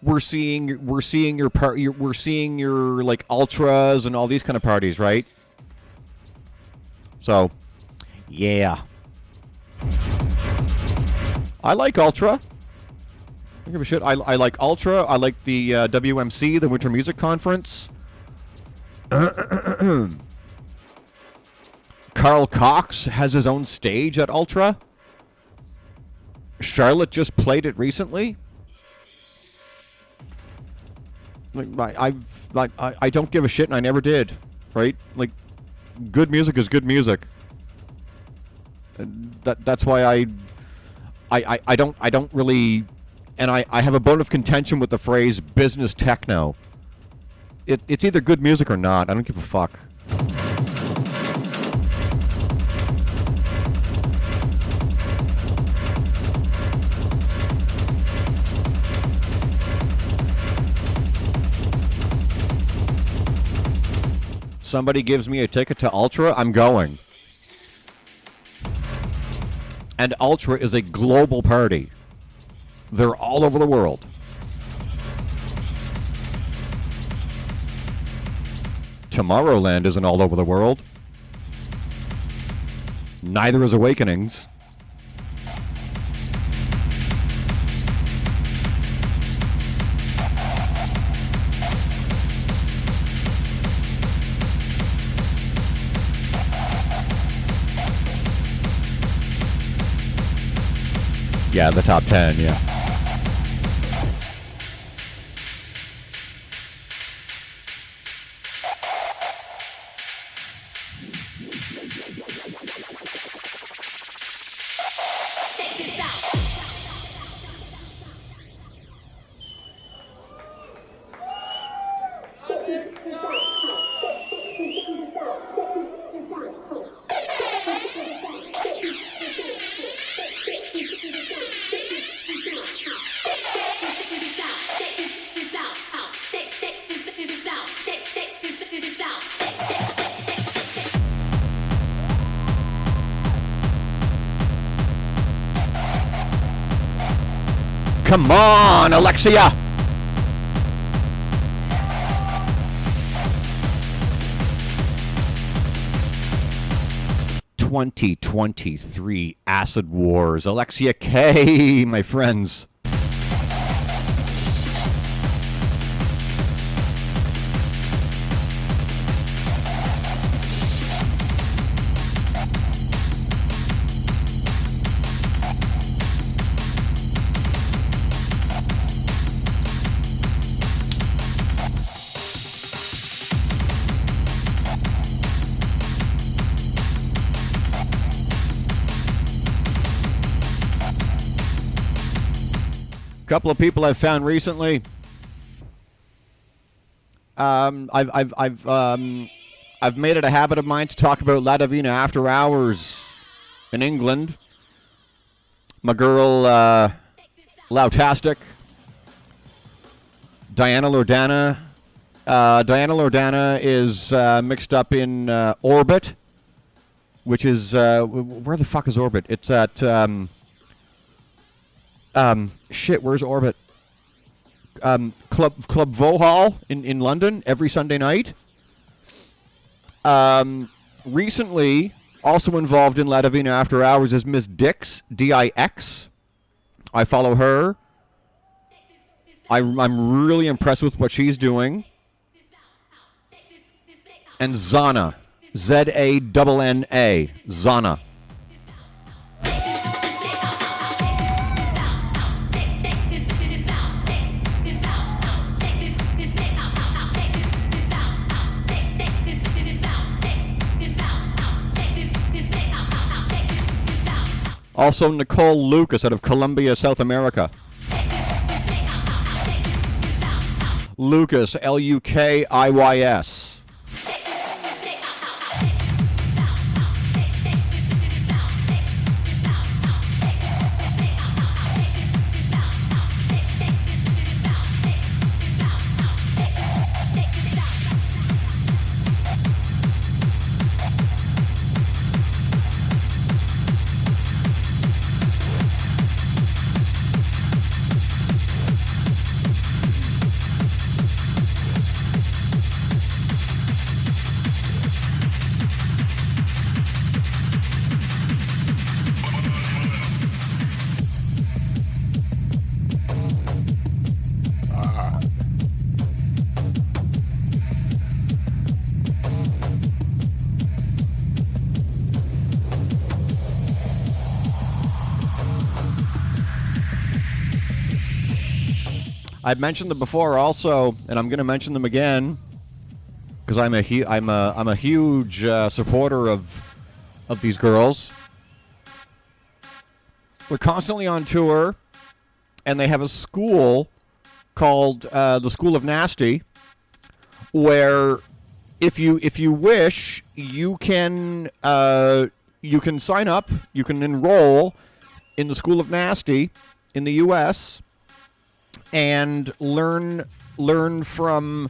we're seeing your like ultras and all these kind of parties, right? So, yeah. I like Ultra. I don't give a shit. I like Ultra. I like the WMC, the Winter Music Conference. Carl Cox has his own stage at Ultra. Charlotte just played it recently. I don't give a shit, and I never did. Right? Like, good music is good music. That's why I don't really, and I have a bone of contention with the phrase business techno. It's either good music or not. I don't give a fuck. Somebody gives me a ticket to Ultra, I'm going. And Ultra is a global party. They're all over the world. Tomorrowland isn't all over the world. Neither is Awakenings. Yeah, the top 10, yeah. Come on, Alexia! ...2023 Acid Wars. Alexia K, my friends. Couple of people I've found recently. I've made it a habit of mine to talk about La Divina after hours in England. My girl, Lautastic, Diana Lordana. Diana Lordana is mixed up in Orbit, which is where the fuck is Orbit? It's at shit, where's Orbit? Club Vauxhall in London every Sunday night. Recently, also involved in La Divina After Hours is Miss Dix, D-I-X. I follow her. I'm really impressed with what she's doing. And Zana, Z-A-N-N-A, Zana. Also, Nicole Lucas out of Colombia, South America. Lucas, L-U-K-I-Y-S. I've mentioned them before also, and I'm going to mention them again because I'm a huge supporter of these girls. They're constantly on tour, and they have a school called the School of Nasty, where if you wish, you can sign up, you can enroll in the School of Nasty in the U.S. and learn from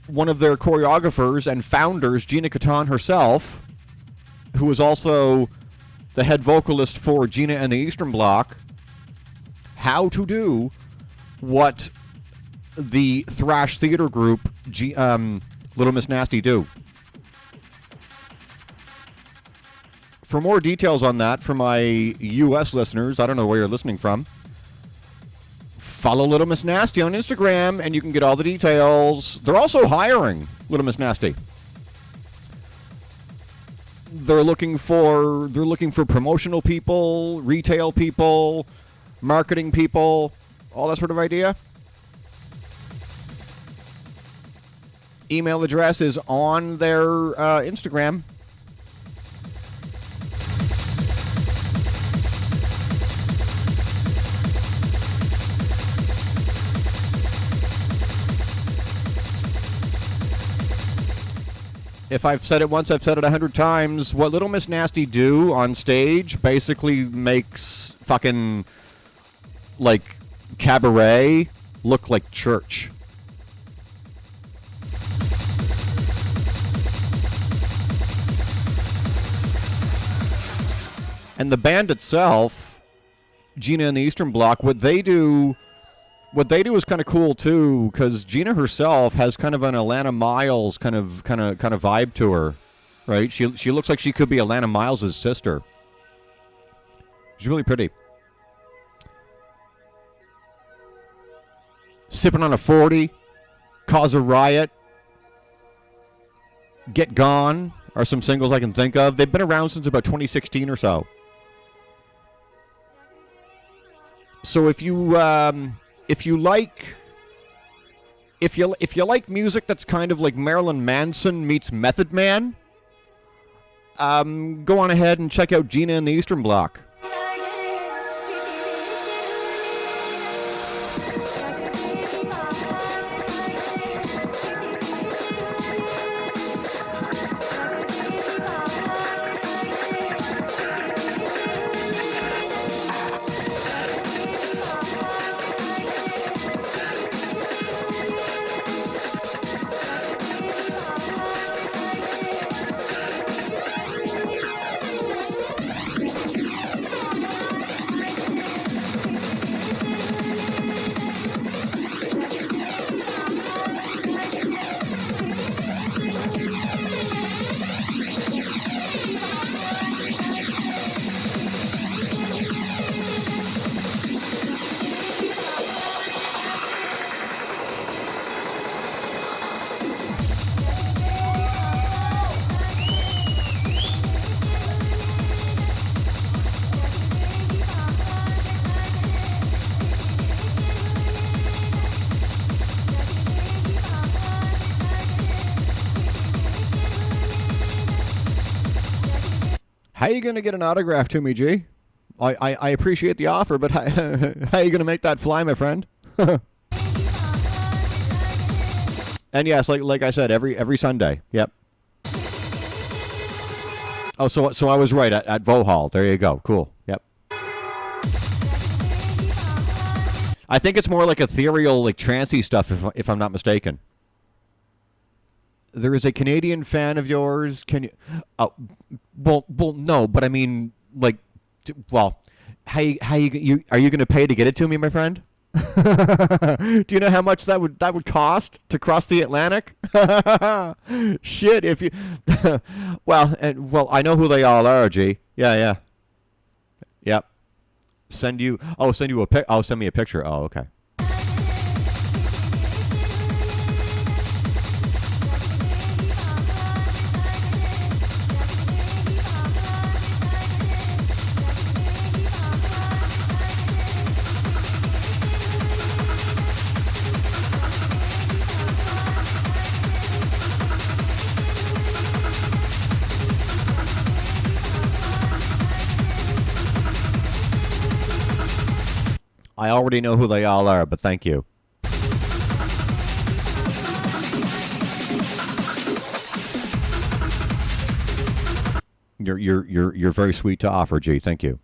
one of their choreographers and founders, Gina Catan herself, who is also the head vocalist for Gina and the Eastern Bloc, how to do what the thrash theater group Little Miss Nasty do. For more details on that, for my U.S. listeners, I don't know where you're listening from, follow Little Miss Nasty on Instagram, and you can get all the details. They're also hiring Little Miss Nasty. They're looking for promotional people, retail people, marketing people, all that sort of idea. Email address is on their Instagram. If I've said it once, I've said it 100 times. What Little Miss Nasty do on stage basically makes fucking, like, cabaret look like church. And the band itself, Gina and the Eastern Bloc, what they do is kind of cool too, because Gina herself has kind of an Alana Miles kind of vibe to her, right? She looks like she could be Alana Miles' sister. She's really pretty. Sipping on a 40, Cause a Riot, Get Gone are some singles I can think of. They've been around since about 2016 or so. So if you like music that's kind of like Marilyn Manson meets Method Man, go on ahead and check out Gina and the Eastern Bloc. How are you going to get an autograph to me, G? I appreciate the offer, but how are you going to make that fly, my friend? And yes, like I said, every Sunday. Yep. Oh, so I was right at Vohall. There you go. Cool. Yep. I think it's more like ethereal, like trancey stuff, if I'm not mistaken. There is a Canadian fan of yours. Can you? Oh, well, no, but I mean, like, well, how you are you going to pay to get it to me, my friend? Do you know how much that would cost to cross the Atlantic? Shit, if you, well, I know who they all are, G. Yeah. Yep. Send me a picture. Oh, okay. I already know who they all are, but thank you. You're very sweet to offer, G. Thank you.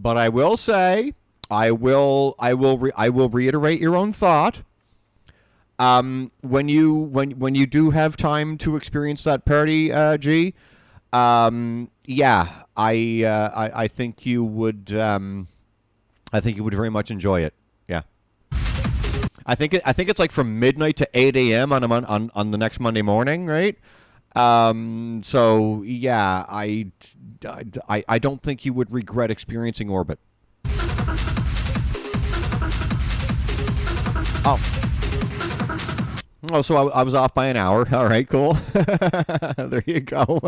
But I will say, I will reiterate your own thought. When you do have time to experience that party, G, yeah, I think you would very much enjoy it. Yeah, I think it's like from midnight to 8 a.m. on the next Monday morning, right? So yeah, I don't think you would regret experiencing Orbit. Oh, so I was off by an hour. All right, cool. There you go.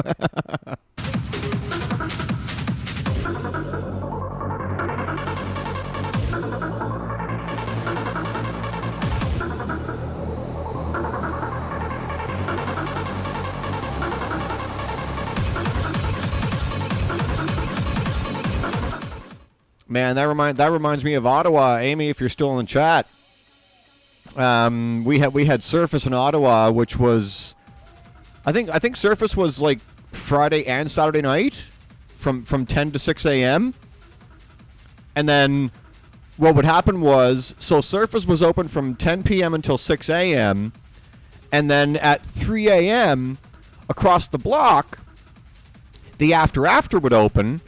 Man, that reminds me of Ottawa. Amy, if you're still in chat. We had Surface in Ottawa, which was, I think Surface was like Friday and Saturday night, from 10 to 6 a.m. And then what would happen was, so Surface was open from 10 p.m. until 6 a.m. And then at 3 a.m. across the block, the After would open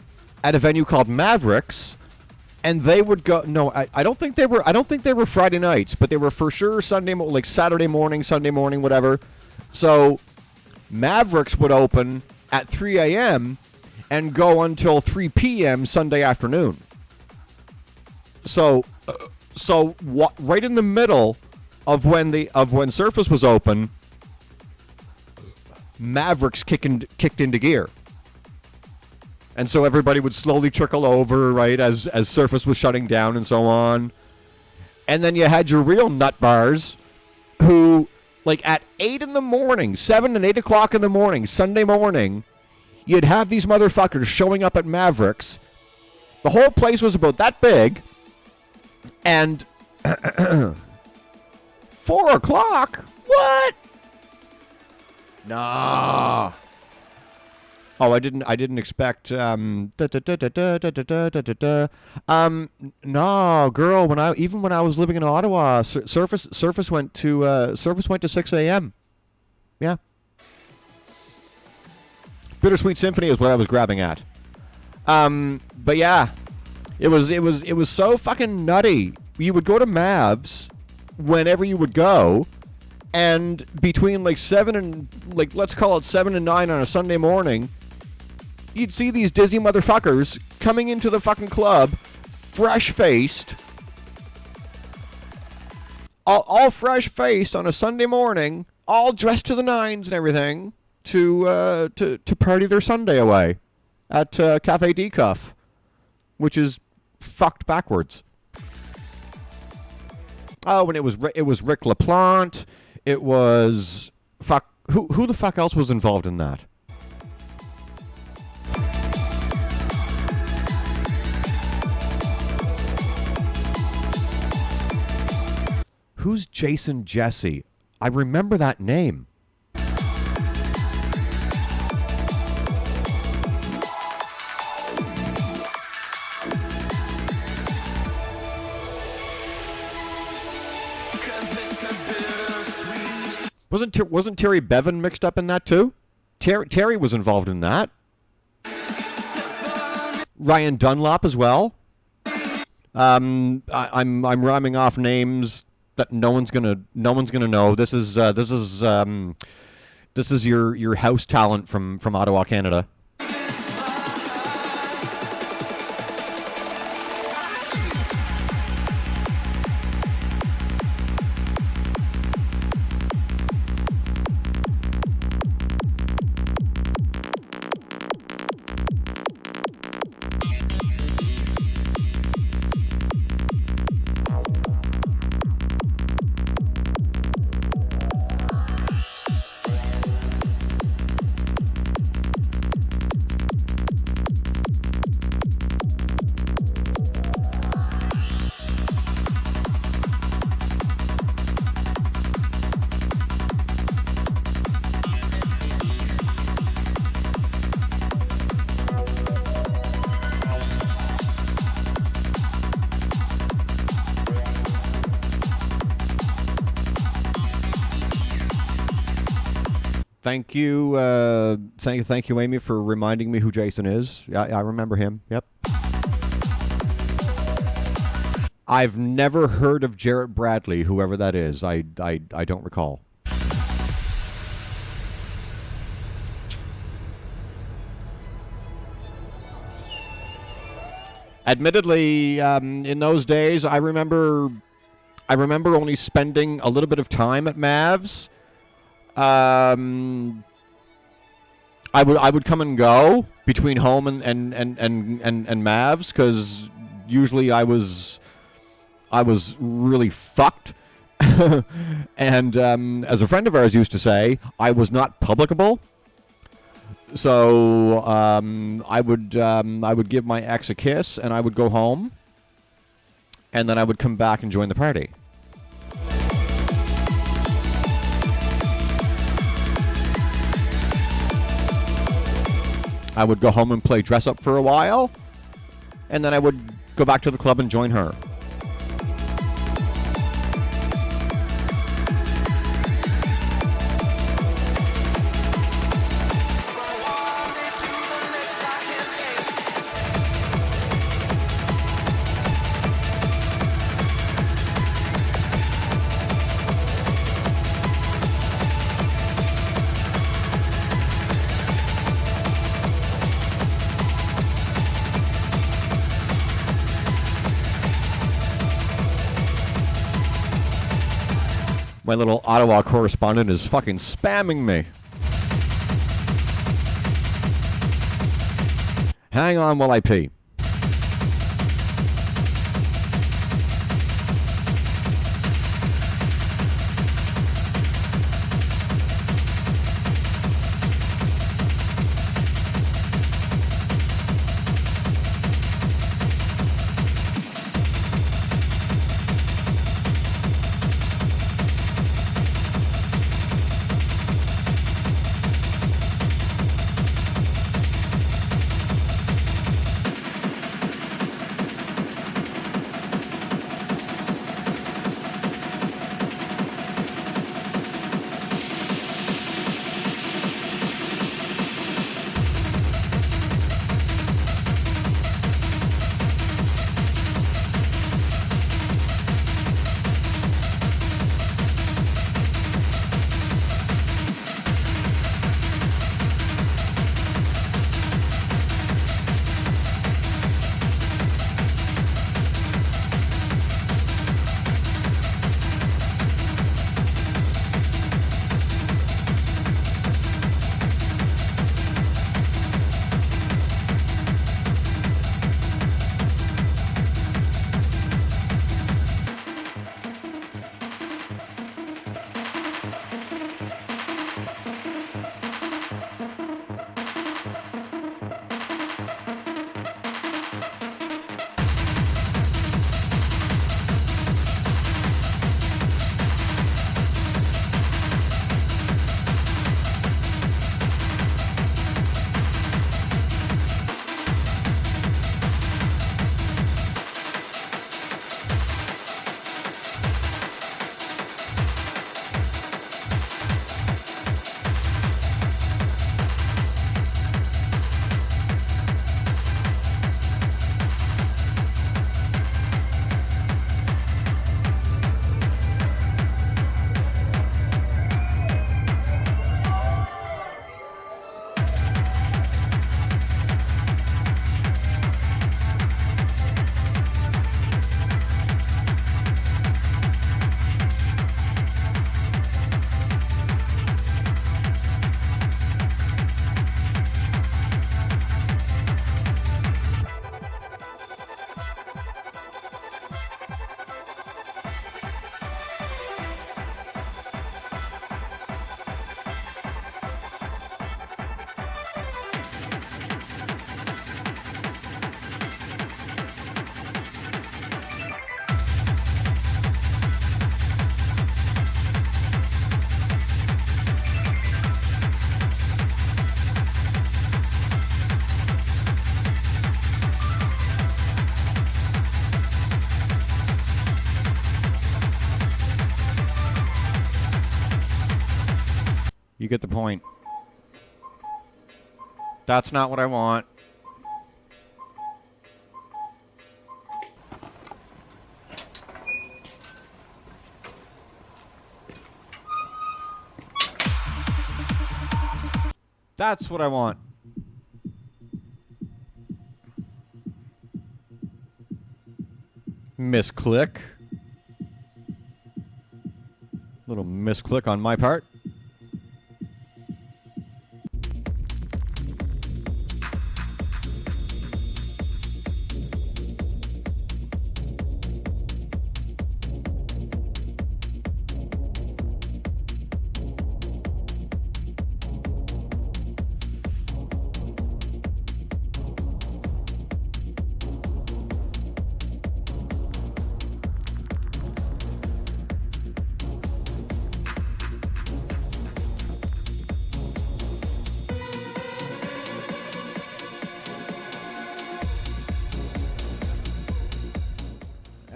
at a venue called Mavericks. And they would go. No, I don't think they were. I don't think they were Friday nights, but they were for sure like Saturday morning, Sunday morning, whatever. So Mavericks would open at 3 a.m. and go until 3 p.m. Sunday afternoon. So right in the middle of when Surface was open, Mavericks kicked into gear. And so everybody would slowly trickle over, right, as Surface was shutting down and so on. And then you had your real nut bars who, like at 8 in the morning, 7 and 8 o'clock in the morning, Sunday morning, you'd have these motherfuckers showing up at Mavericks. The whole place was about that big. And 4 o'clock? What? Nah. Oh, I didn't expect. No, girl. When I was living in Ottawa, Surface went to 6 a.m. Yeah. Bittersweet Symphony is what I was grabbing at. But yeah, it was so fucking nutty. You would go to Mavs whenever you would go. And between like 7 and like let's call it 7 and 9 on a Sunday morning, you'd see these dizzy motherfuckers coming into the fucking club, fresh-faced, all fresh-faced on a Sunday morning, all dressed to the nines and everything, to party their Sunday away at Cafe Decuff, which is fucked backwards. Oh, and it was Rick LaPlante. It was who the fuck else was involved in that? Who's Jason Jesse? I remember that name. Wasn't Terry Bevan mixed up in that too? Terry was involved in that. Ryan Dunlop as well. I'm rhyming off names that no one's gonna know. This is your house talent from Ottawa, Canada. Thank you, thank you, Amy, for reminding me who Jason is. Yeah, I remember him. Yep. I've never heard of Jarrett Bradley, whoever that is. I don't recall. Admittedly, in those days, I remember only spending a little bit of time at Mavs. I would come and go between home and Mavs because usually I was really fucked. And as a friend of ours used to say, I was not publicable. So I would give my ex a kiss and I would go home, and then I would come back and join the party. I would go home and play dress up for a while, and then I would go back to the club and join her. My little Ottawa correspondent is fucking spamming me. Hang on while I pee. You get the point. That's not what I want. That's what I want. Misclick. Little misclick on my part.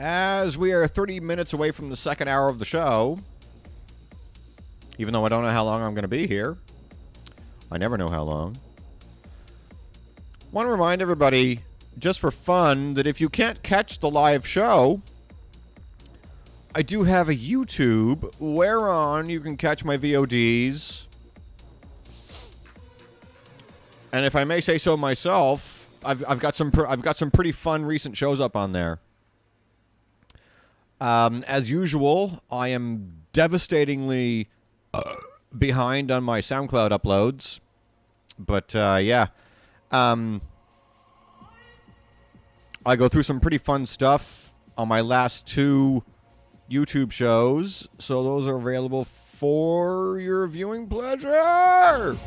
As we are 30 minutes away from the second hour of the show, even though I don't know how long I'm going to be here, I never know how long. Want to remind everybody, just for fun, that if you can't catch the live show, I do have a YouTube whereon you can catch my VODs. And if I may say so myself, I've got some pretty fun recent shows up on there. As usual, I am devastatingly behind on my SoundCloud uploads. But, yeah. I go through some pretty fun stuff on my last 2 YouTube shows. So those are available for your viewing pleasure.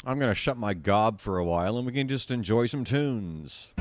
I'm going to shut my gob for a while and we can just enjoy some tunes.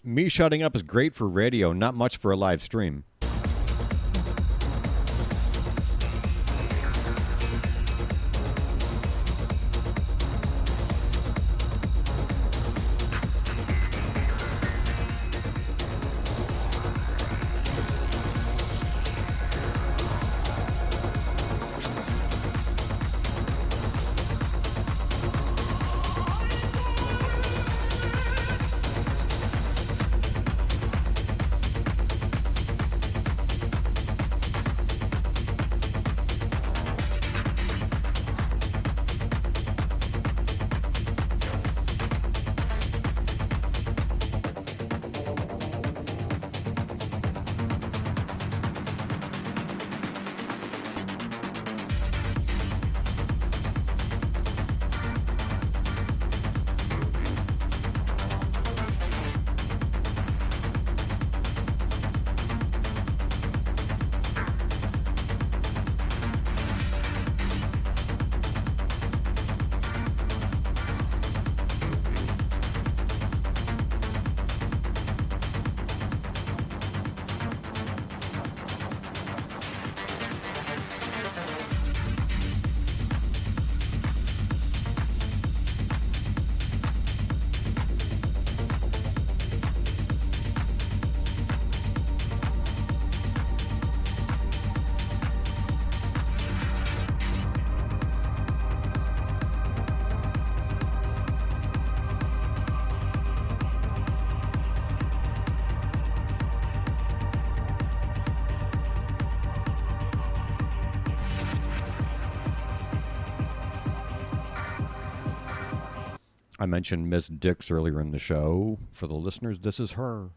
Me shutting up is great for radio, not much for a live stream. I mentioned Miss Dix earlier in the show. For the listeners, this is her.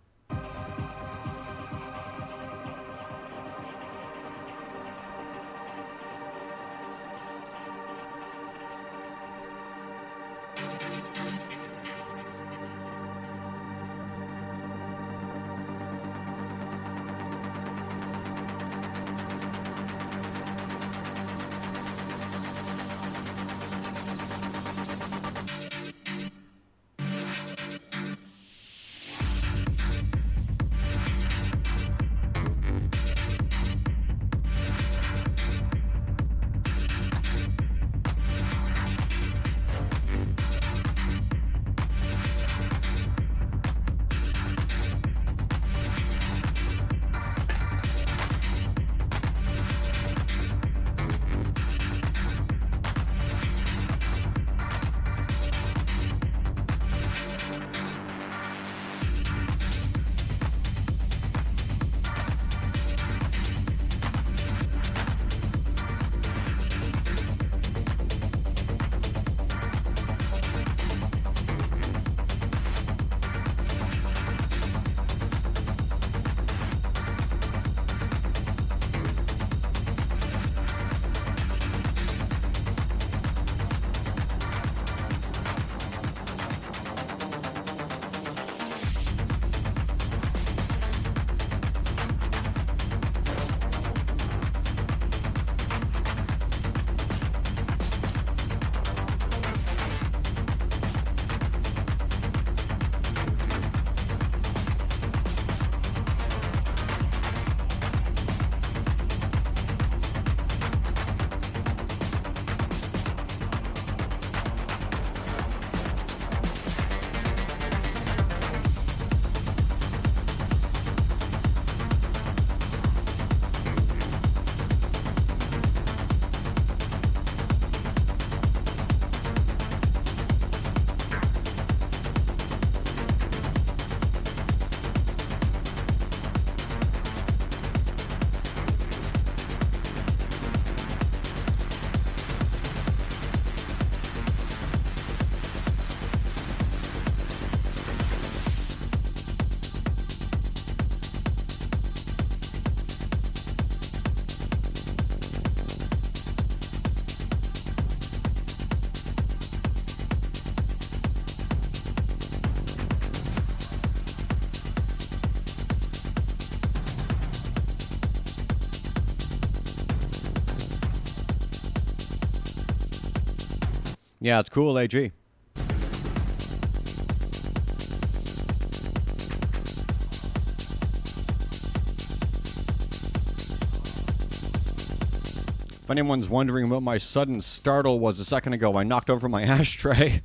Yeah, it's cool, AG. If anyone's wondering what my sudden startle was a second ago, I knocked over my ashtray.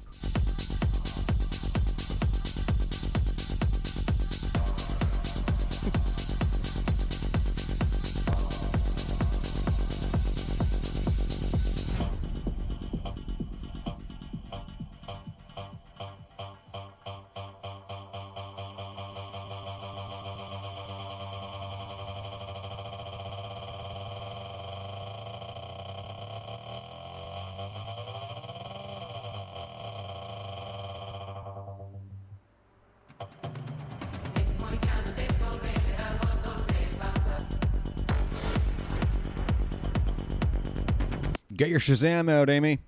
Get your Shazam out, Amy.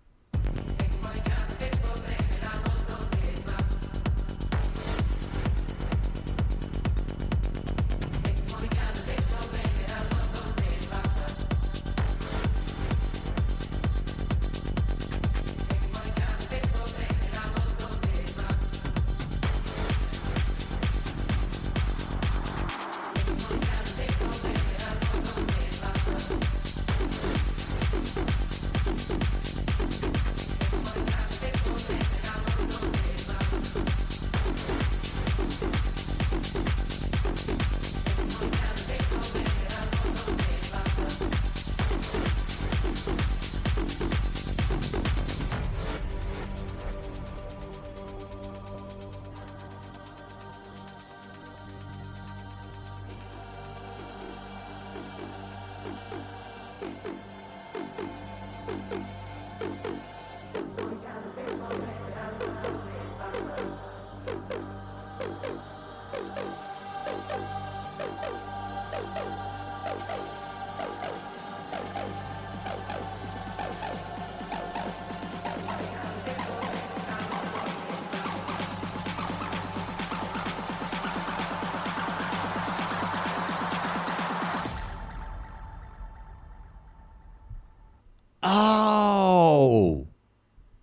Oh.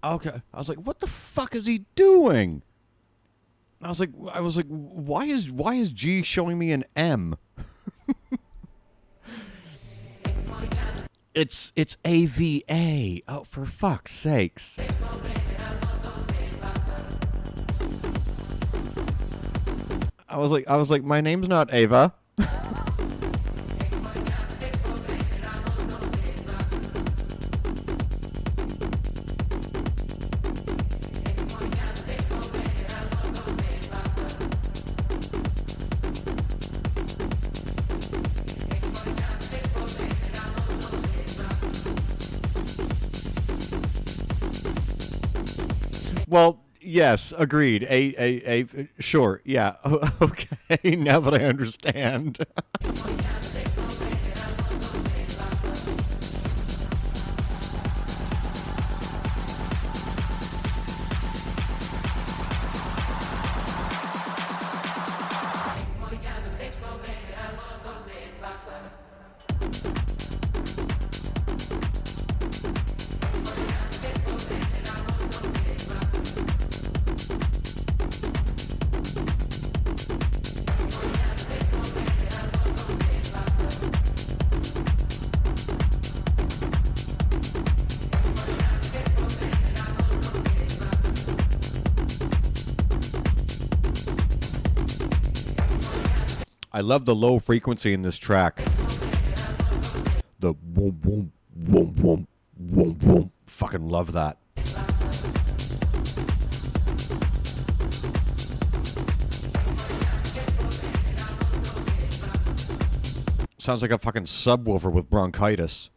Okay. I was like, what the fuck is he doing? I was like, why is G showing me an M? It's AVA. Oh, for fuck's sakes. I was like, my name's not Ava. Well, yes, agreed. Sure, yeah. Okay, now that I understand. I love the low frequency in this track. The boom, boom, boom, boom, boom, boom. Fucking love that. Sounds like a fucking subwoofer with bronchitis.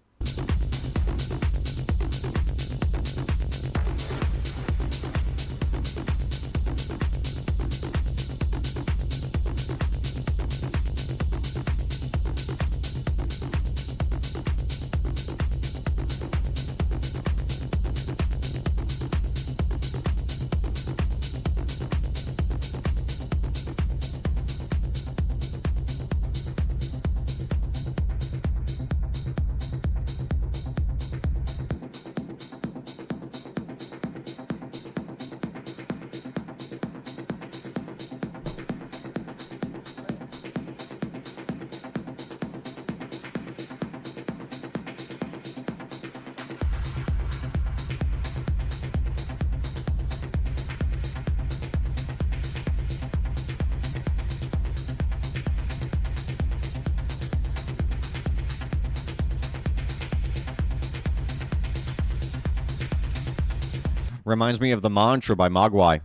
Reminds me of the mantra by Mogwai.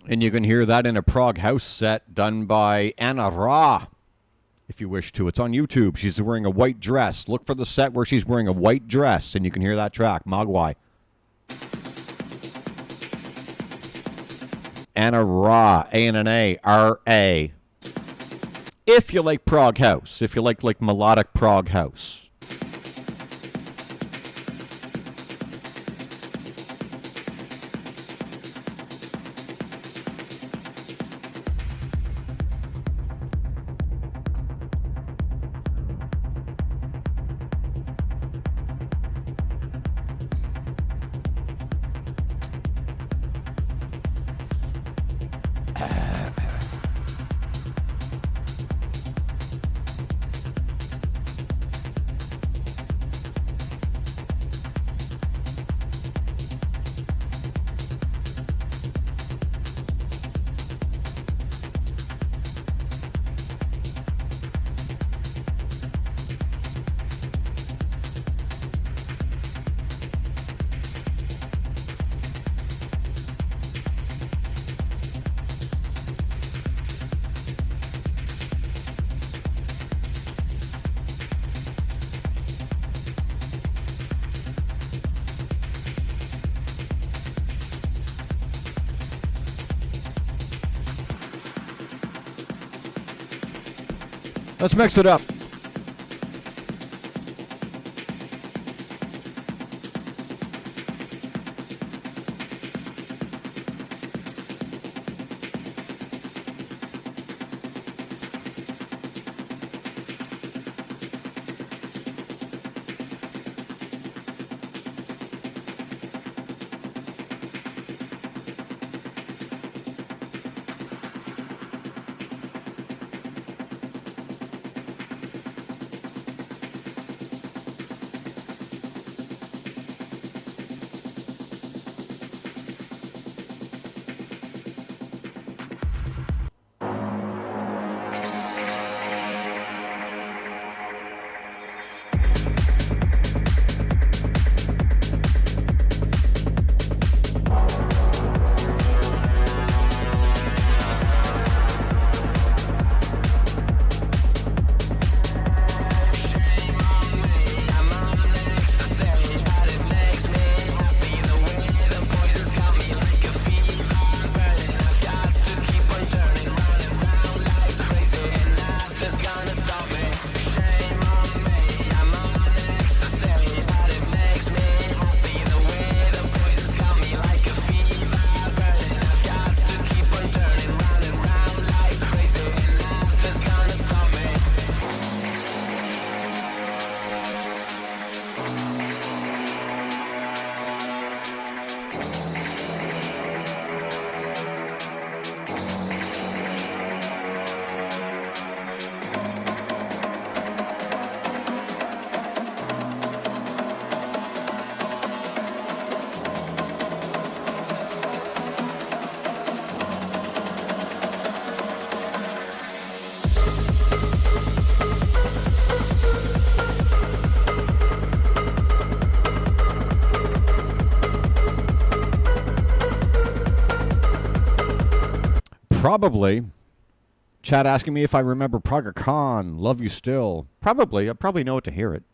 And you can hear that in a prog house set done by Anna Ra, if you wish to. It's on YouTube. She's wearing a white dress. Look for the set where she's wearing a white dress, and you can hear that track, Mogwai. Anna Ra, A-N-N-A-R-A. If you like prog house, if you like melodic prog house. Let's mix it up. Probably. Chat asking me if I remember Praga Khan. Love you still. Probably. I probably know it to hear it.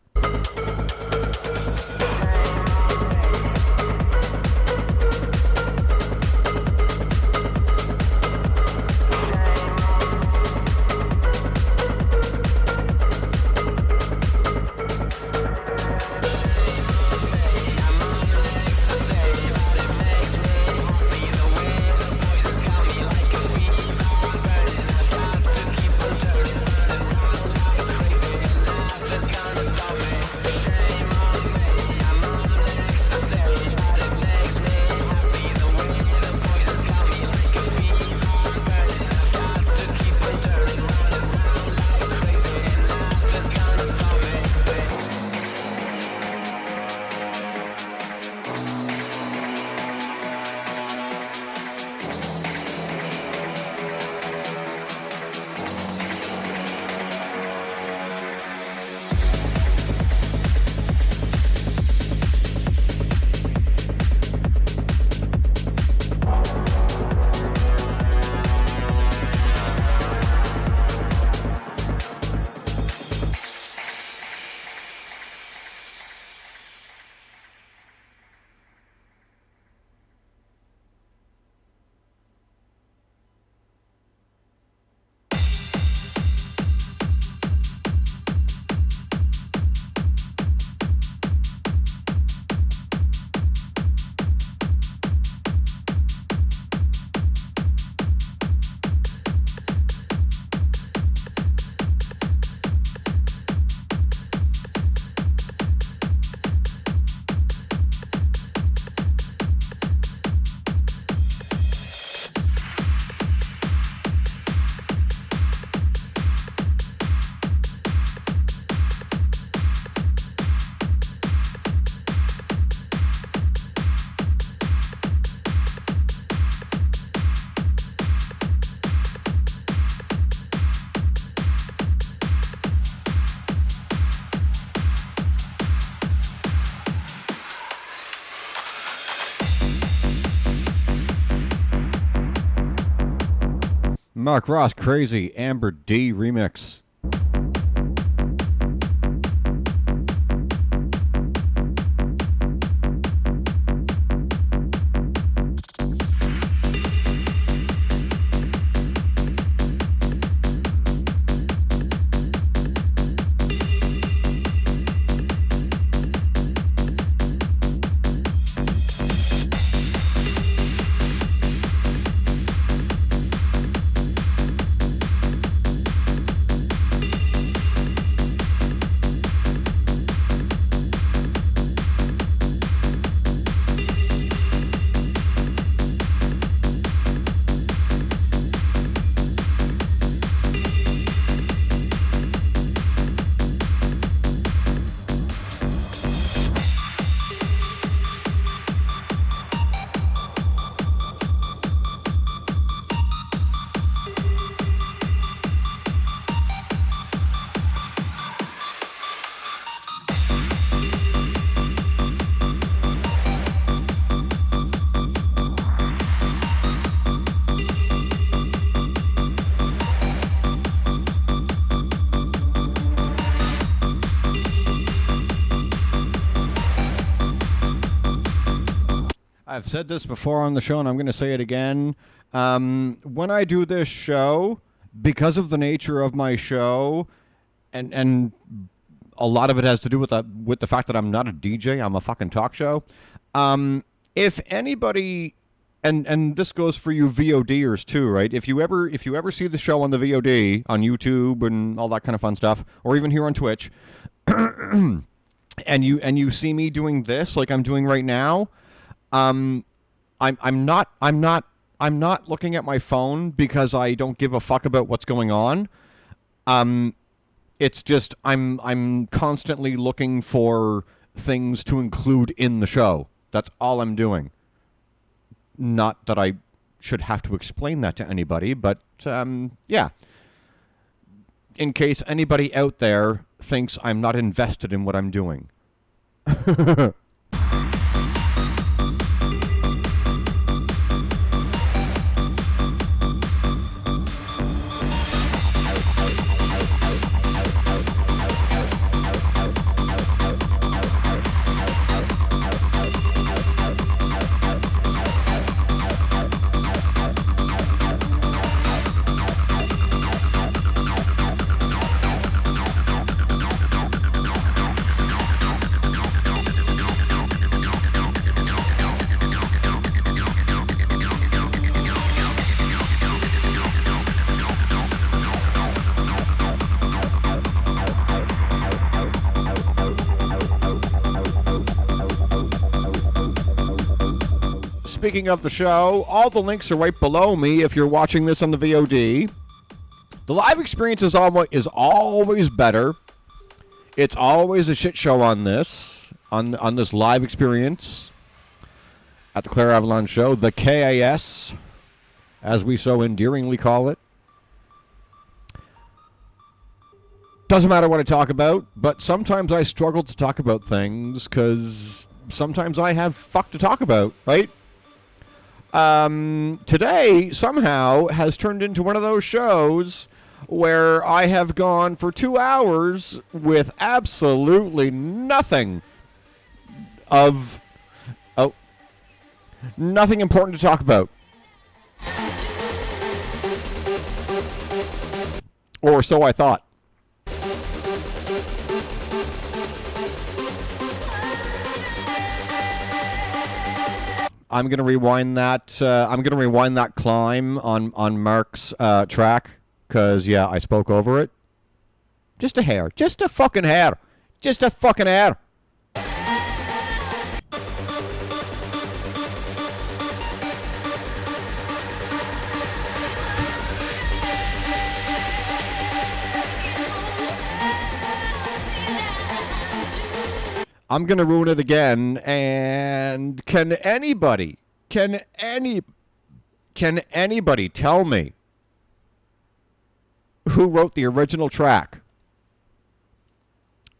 Mark Ross, Crazy, Amber D remix. I've said this before on the show, and I'm going to say it again. When I do this show, because of the nature of my show, and a lot of it has to do with the fact that I'm not a DJ, I'm a fucking talk show. If anybody, and this goes for you VODers too, right? If you ever see the show on the VOD on YouTube and all that kind of fun stuff, or even here on Twitch, and you see me doing this like I'm doing right now. I'm not looking at my phone because I don't give a fuck about what's going on. It's just I'm constantly looking for things to include in the show. That's all I'm doing. Not that I should have to explain that to anybody, but yeah. In case anybody out there thinks I'm not invested in what I'm doing. speaking of the show, all the links are right below me if you're watching this on the VOD. The live experience is always better. It's always a shit show on this live experience at the Klayre Avalon show, the KAS, as we so endearingly call it. Doesn't matter what I talk about, but sometimes I struggle to talk about things because sometimes I have fuck to talk about, right? Today somehow has turned into one of those shows where I have gone for 2 hours with absolutely nothing nothing important to talk about. Or so I thought. I'm gonna rewind that. I'm gonna rewind that climb on Mark's track because I spoke over it. Just a hair, just a fucking hair, just a fucking hair. I'm going to ruin it again, and can anybody tell me who wrote the original track?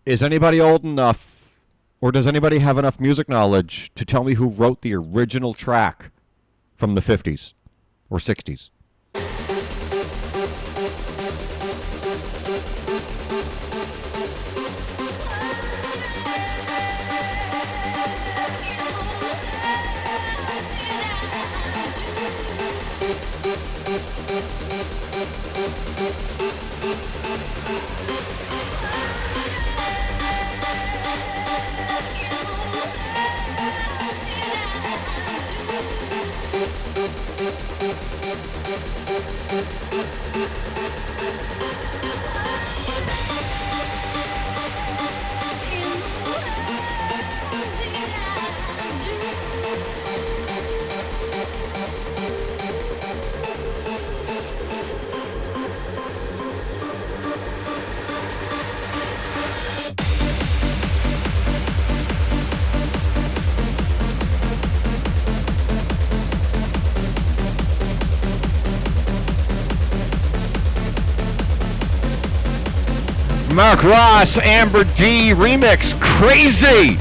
Is anybody old enough, or does anybody have enough music knowledge to tell me who wrote the original track from the 50s or 60s? Mark Ross, Amber D remix, crazy!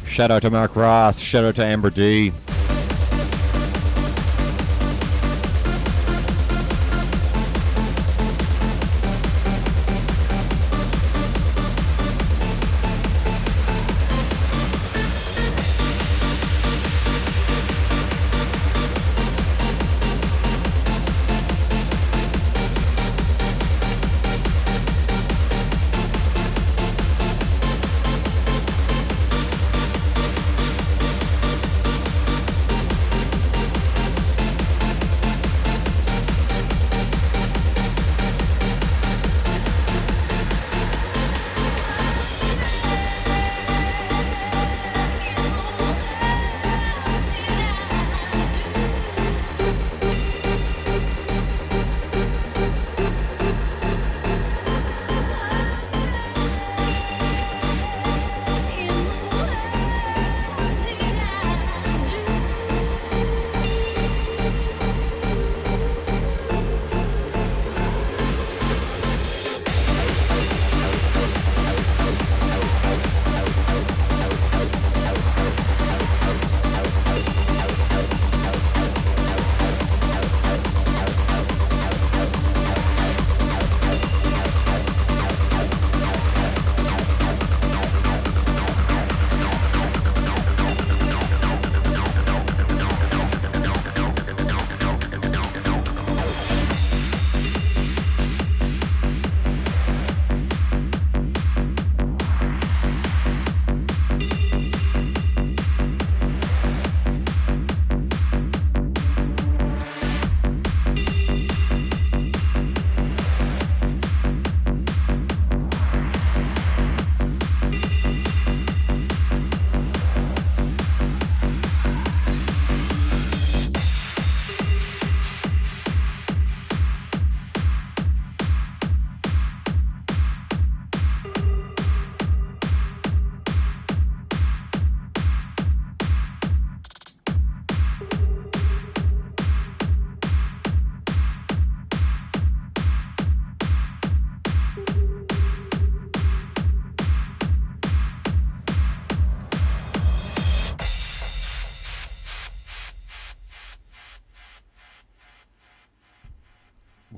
Shout out to Mark Ross, shout out to Amber D.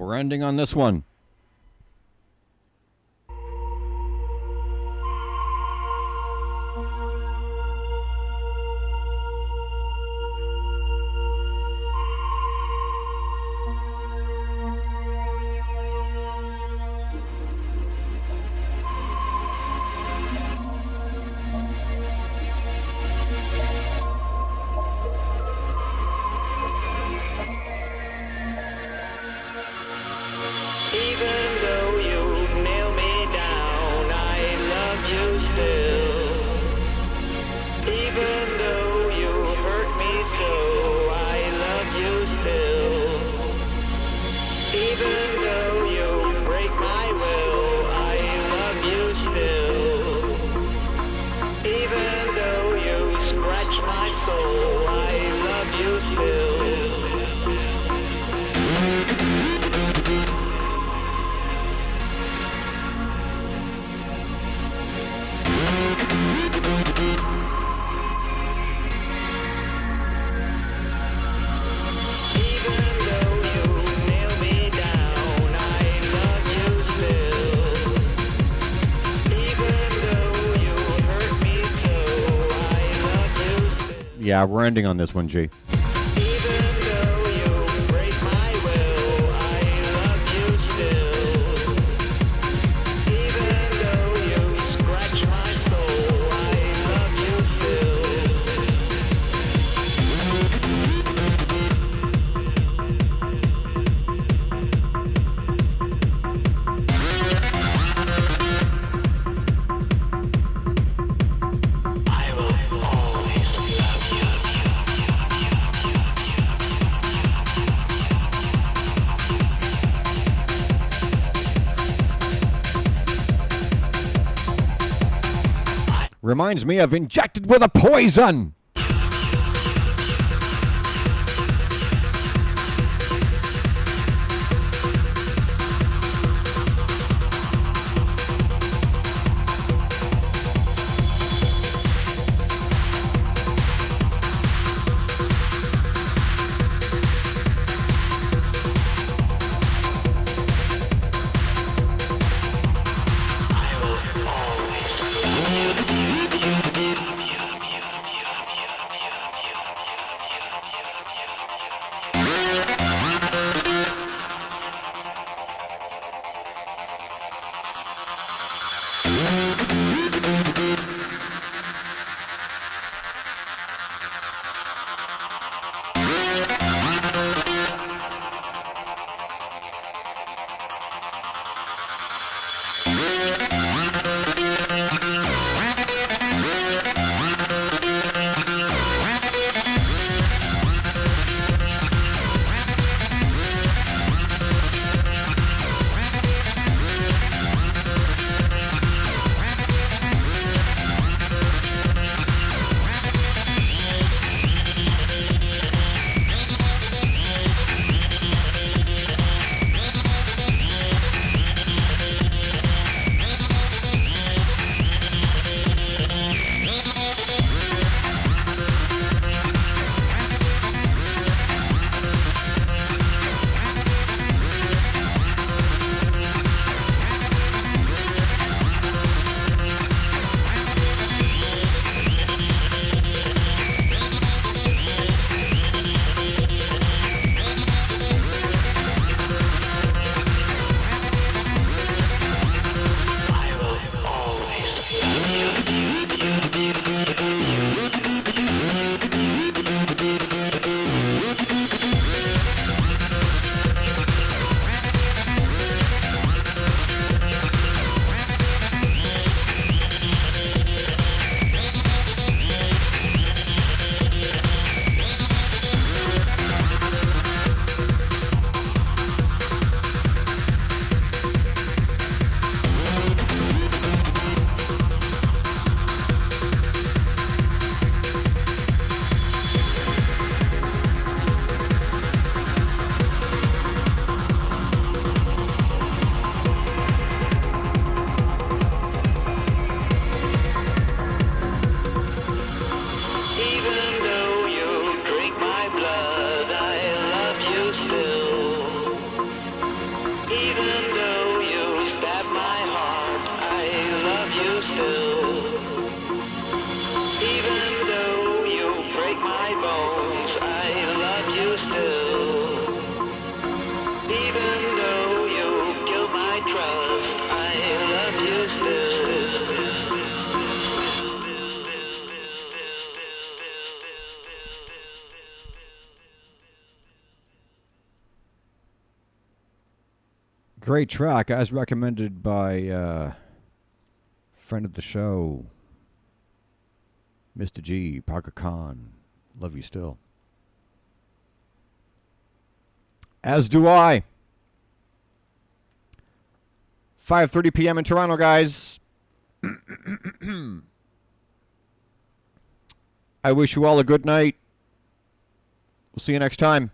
We're ending on this one. Even though you nail me down, I love you still. Even though you hurt me so, I love you still. Even though you break my will, I love you still. Even though you scratch my soul, I love you still. Yeah, we're ending on this one, G. Reminds me of injected with a poison. Great track, as recommended by friend of the show, Mr. G, Parker Khan. Love you still. As do I. 5:30 p.m. in Toronto, guys. I wish you all a good night. We'll see you next time.